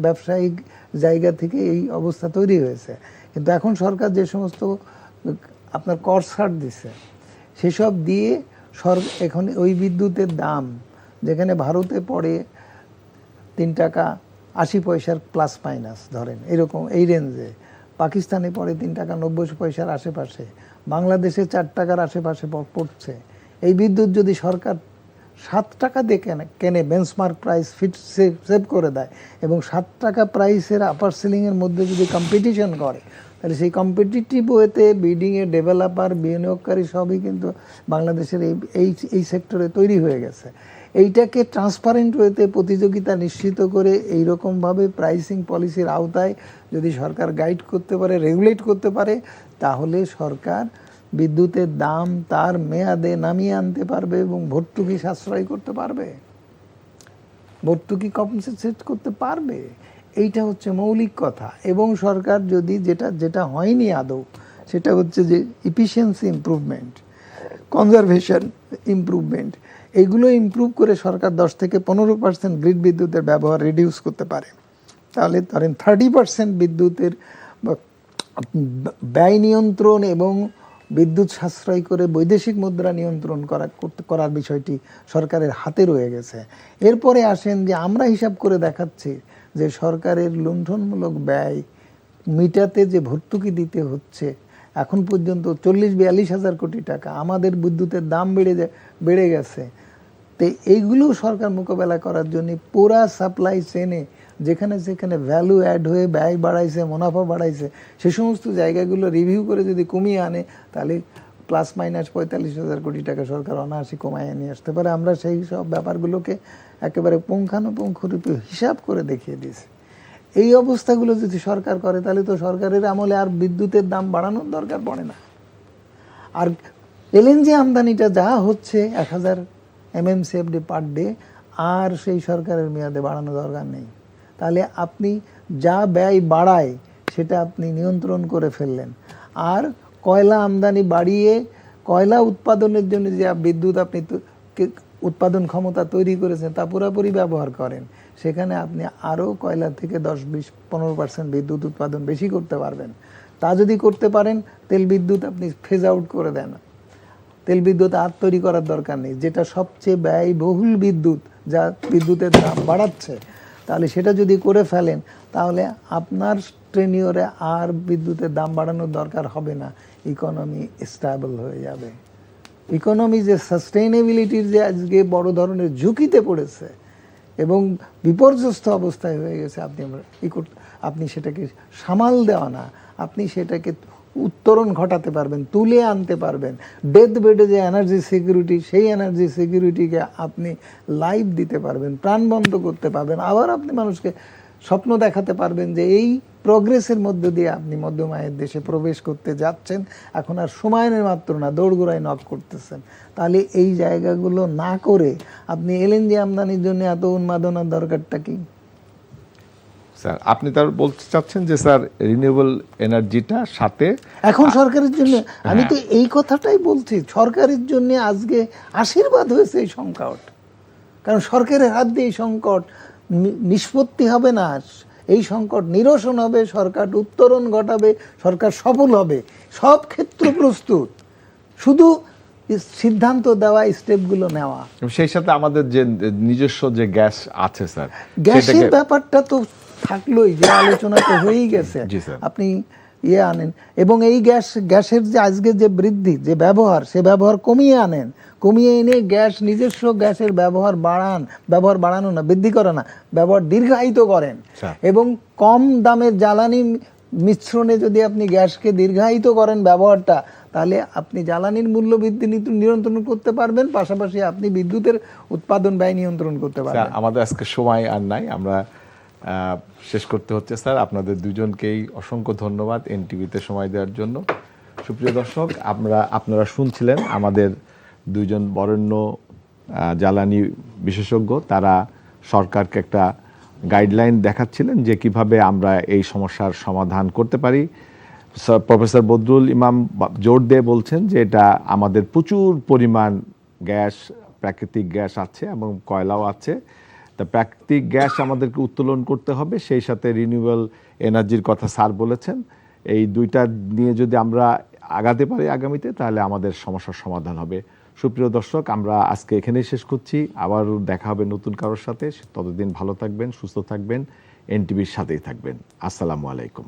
ব্যবসায়িক জায়গা থেকে এই অবস্থা তৈরি হয়েছে। কিন্তু এখন সরকার যে সমস্ত আপনার কর ছাড় দিছে, সেসব দিয়ে এখন ওই বিদ্যুতের দাম যেখানে ভারতে পড়ে 3 টাকা 80 পয়সার প্লাস মাইনাস ধরেন এরকম এই রেঞ্জে, পাকিস্তানে পড়ে 3 টাকা 90 পয়সার আশেপাশে, বাংলাদেশে 4 টাকার আশেপাশে পড়ছে। এই বিদ্যুৎ যদি সরকার 7 টাকা দিয়ে কেনে, বেঞ্চমার্ক প্রাইস সেভ করে দেয়, এবং 7 টাকা প্রাইসের আপার সিলিংয়ের মধ্যে যদি কম্পিটিশন করে, তাহলে সেই কম্পিটিটিভ ওয়েতে বিডিংয়ে ডেভেলপার, বিনিয়োগকারী সবই কিন্তু বাংলাদেশের এই সেক্টরে তৈরি হয়ে গেছে। এইটাকে ট্রান্সপারেন্ট ওয়েতে প্রতিযোগিতা নিশ্চিত করে এইরকমভাবে প্রাইসিং পলিসির আওতায় যদি সরকার গাইড করতে পারে, রেগুলেট করতে পারে, তাহলে সরকার বিদ্যুতের দাম তার মেয়াদে নামিয়ে আনতে পারবে এবং ভর্তুকি সাশ্রয় করতে পারবে, ভর্তুকি কম্পেনসেট করতে পারবে। এইটা হচ্ছে মৌলিক কথা। এবং সরকার যদি যেটা হয়নি আদৌ, সেটা হচ্ছে যে ইফিসিয়েন্সি ইমপ্রুভমেন্ট, কনজারভেশন ইমপ্রুভমেন্ট, এইগুলো ইমপ্রুভ করে সরকার 10 থেকে 15% গ্রিড বিদ্যুতের ব্যবহার রিডিউস করতে পারে, তাহলে ধরেন 30% বিদ্যুতের ব্যয় নিয়ন্ত্রণ এবং বিদ্যুৎ সাশ্রয় করে বৈদেশিক মুদ্রা নিয়ন্ত্রণ করার বিষয়টি সরকারের হাতে রয়ে গেছে। এরপরে আসেন যে আমরা হিসাব করে দেখাচ্ছি যে সরকারের লুণ্ঠনমূলক ব্যয় মিটাতে যে ভর্তুকি দিতে হচ্ছে এখন পর্যন্ত 40-42 হাজার কোটি টাকা, আমাদের বিদ্যুতের দাম বেড়ে গেছে। তো এইগুলো সরকার মোকাবেলা করার জন্য পুরা সাপ্লাই চেনে যেখানে যেখানে ভ্যালু অ্যাড হয়ে ব্যয় বাড়াইছে, মুনাফা বাড়াইছে, সে সমস্ত জায়গাগুলো রিভিউ করে যদি কমিয়ে আনে তাহলে প্লাস মাইনাস 45 হাজার কোটি টাকা সরকার অনায়াসে কমায় নিয়ে আসতে পারে। আমরা সেই সব ব্যাপারগুলোকে একেবারে পুঙ্খানুপুঙ্খরূপে হিসাব করে দেখিয়ে দিয়েছি। এই অবস্থাগুলো যদি সরকার করে তাহলে তো সরকারের আমলে আর বিদ্যুতের দাম বাড়ানোর দরকার পড়ে না। আর এলএনজি আমদানিটা যা হচ্ছে 1000 MMCFD পার ডে, আর সেই সরকারের মেয়াদে বাড়ানো দরকার নেই। তাহলে আপনি যা ব্যয় বাড়ায় সেটা আপনি নিয়ন্ত্রণ করে ফেললেন। আর কয়লা আমদানি বাড়িয়ে কয়লা উৎপাদনের জন্য যে বিদ্যুৎ আপনি উৎপাদন ক্ষমতা তৈরি করেছেন তা পুরোপুরি ব্যবহার করেন, সেখানে আপনি আরও কয়লা থেকে 10-20-15% বিদ্যুৎ উৎপাদন বেশি করতে পারবেন। তা যদি করতে পারেন তেল বিদ্যুৎ আপনি ফেজ আউট করে দেন, তেল বিদ্যুৎ আর তৈরি করার দরকার নেই, যেটা সবচেয়ে ব্যয়বহুল বিদ্যুৎ, যা বিদ্যুতের দাম বাড়াচ্ছে। তাহলে সেটা যদি করে ফেলেন তাহলে আপনার টেনিওরে আর বিদ্যুতের দাম বাড়ানোর দরকার হবে না, ইকোনমি স্টেবল হয়ে যাবে। ইকোনমি যে সাস্টেইনেবিলিটির যে আজকে বড় ধরনের ঝুঁকিতে পড়েছে এবং বিপর্যস্ত অবস্থায় হয়ে গেছে, আপনি সেটাকে সামাল দেওয়া না, আপনি সেটাকে উত্তরণ ঘটাতে পারবেন, তুলে আনতে পারবেন। ডেথ বেডে যে এনার্জি সিকিউরিটি, সেই এনার্জি সিকিউরিটিকে আপনি লাইভ দিতে পারবেন, প্রাণবন্ত করতে পারবেন। আবার আপনি মানুষকে স্বপ্ন দেখাতে পারবেন যে এই প্রগ্রেসের মধ্য দিয়ে আপনি মধ্যম আয়ের দেশে প্রবেশ করতে যাচ্ছেন, এখন আর সময়ের মাত্র না, দৌড়গোড়ায় নক করতেছেন। তাহলে এই জায়গাগুলো না করে আপনি এলএনজি আমদানির জন্য এত উন্মাদনার দরকারটা কি? স্যার আপনি তার বলতে চাচ্ছেন যে স্যার রিনিউয়েবল এনার্জিটা সাথে এখন সরকারের জন্য, আমি তো এই কথাটাই বলছি, সরকারের জন্য আজকে আশীর্বাদ হয়েছে এই সংকট। কারণ সরকারের হাত দিয়ে এই সংকট নিষ্পত্তি হবে না, এই সংকট নিরসন হবে, সরকার উত্তরণ ঘটাবে, সরকার সফল হবে, সব ক্ষেত্র প্রস্তুত, শুধু সিদ্ধান্ত দেওয়া, স্টেপগুলো নেওয়া। সেই সাথে আমাদের যে নিজস্ব যে গ্যাস আছে স্যার, গ্যাসের ব্যাপারটা তো থাকলোই, যে আলোচনা তো হয়েই গেছে। আপনি আনেন এবং এই গ্যাসের যে আজকে যে বৃদ্ধি, যে ব্যবহার, সে ব্যবহার কমিয়ে আনেন, কমিয়ে এনে গ্যাস, নিজস্ব গ্যাসের ব্যবহার বাড়ানো না, বৃদ্ধি করে না, ব্যবহার দীর্ঘায়িত করেন। এবং কম দামের জ্বালানি মিশ্রণে যদি আপনি গ্যাসকে দীর্ঘায়িত করেন ব্যবহারটা, তাহলে আপনি জ্বালানির মূল্য বৃদ্ধি নিয়ন্ত্রণ করতে পারবেন, পাশাপাশি আপনি বিদ্যুতের উৎপাদন ব্যয় নিয়ন্ত্রণ করতে পারবেন। আমাদের আজকে সময় আর নাই, আমরা শেষ করতে হচ্ছে স্যার। আপনাদের দুজনকেই অসংখ্য ধন্যবাদ এনটিভিতে সময় দেওয়ার জন্য। সুপ্রিয় দর্শক, আপনারা শুনছিলেন আমাদের দুইজন বরেণ্য জ্বালানি বিশেষজ্ঞ, তারা সরকারকে একটা গাইডলাইন দেখাচ্ছিলেন যে কিভাবে আমরা এই সমস্যার সমাধান করতে পারি। প্রফেসর বদরুল ইমাম জোর দিয়ে বলছেন যে এটা আমাদের প্রচুর পরিমাণ গ্যাস, প্রাকৃতিক গ্যাস আছে এবং কয়লাও আছে। তা প্রাকৃতিক গ্যাস আমাদেরকে উত্তোলন করতে হবে, সেই সাথে রিনিউয়েবল এনার্জির কথা স্যার বলেছেন। এই দুইটা নিয়ে যদি আমরা আগাতে পারি আগামীতে, তাহলে আমাদের সমস্যার সমাধান হবে। সুপ্রিয় দর্শক, আমরা আজকে এখানেই শেষ করছি। আবার দেখা হবে নতুন কারোর সাথে। ততদিন ভালো থাকবেন, সুস্থ থাকবেন, এনটিভির সাথেই থাকবেন। আসসালামু আলাইকুম।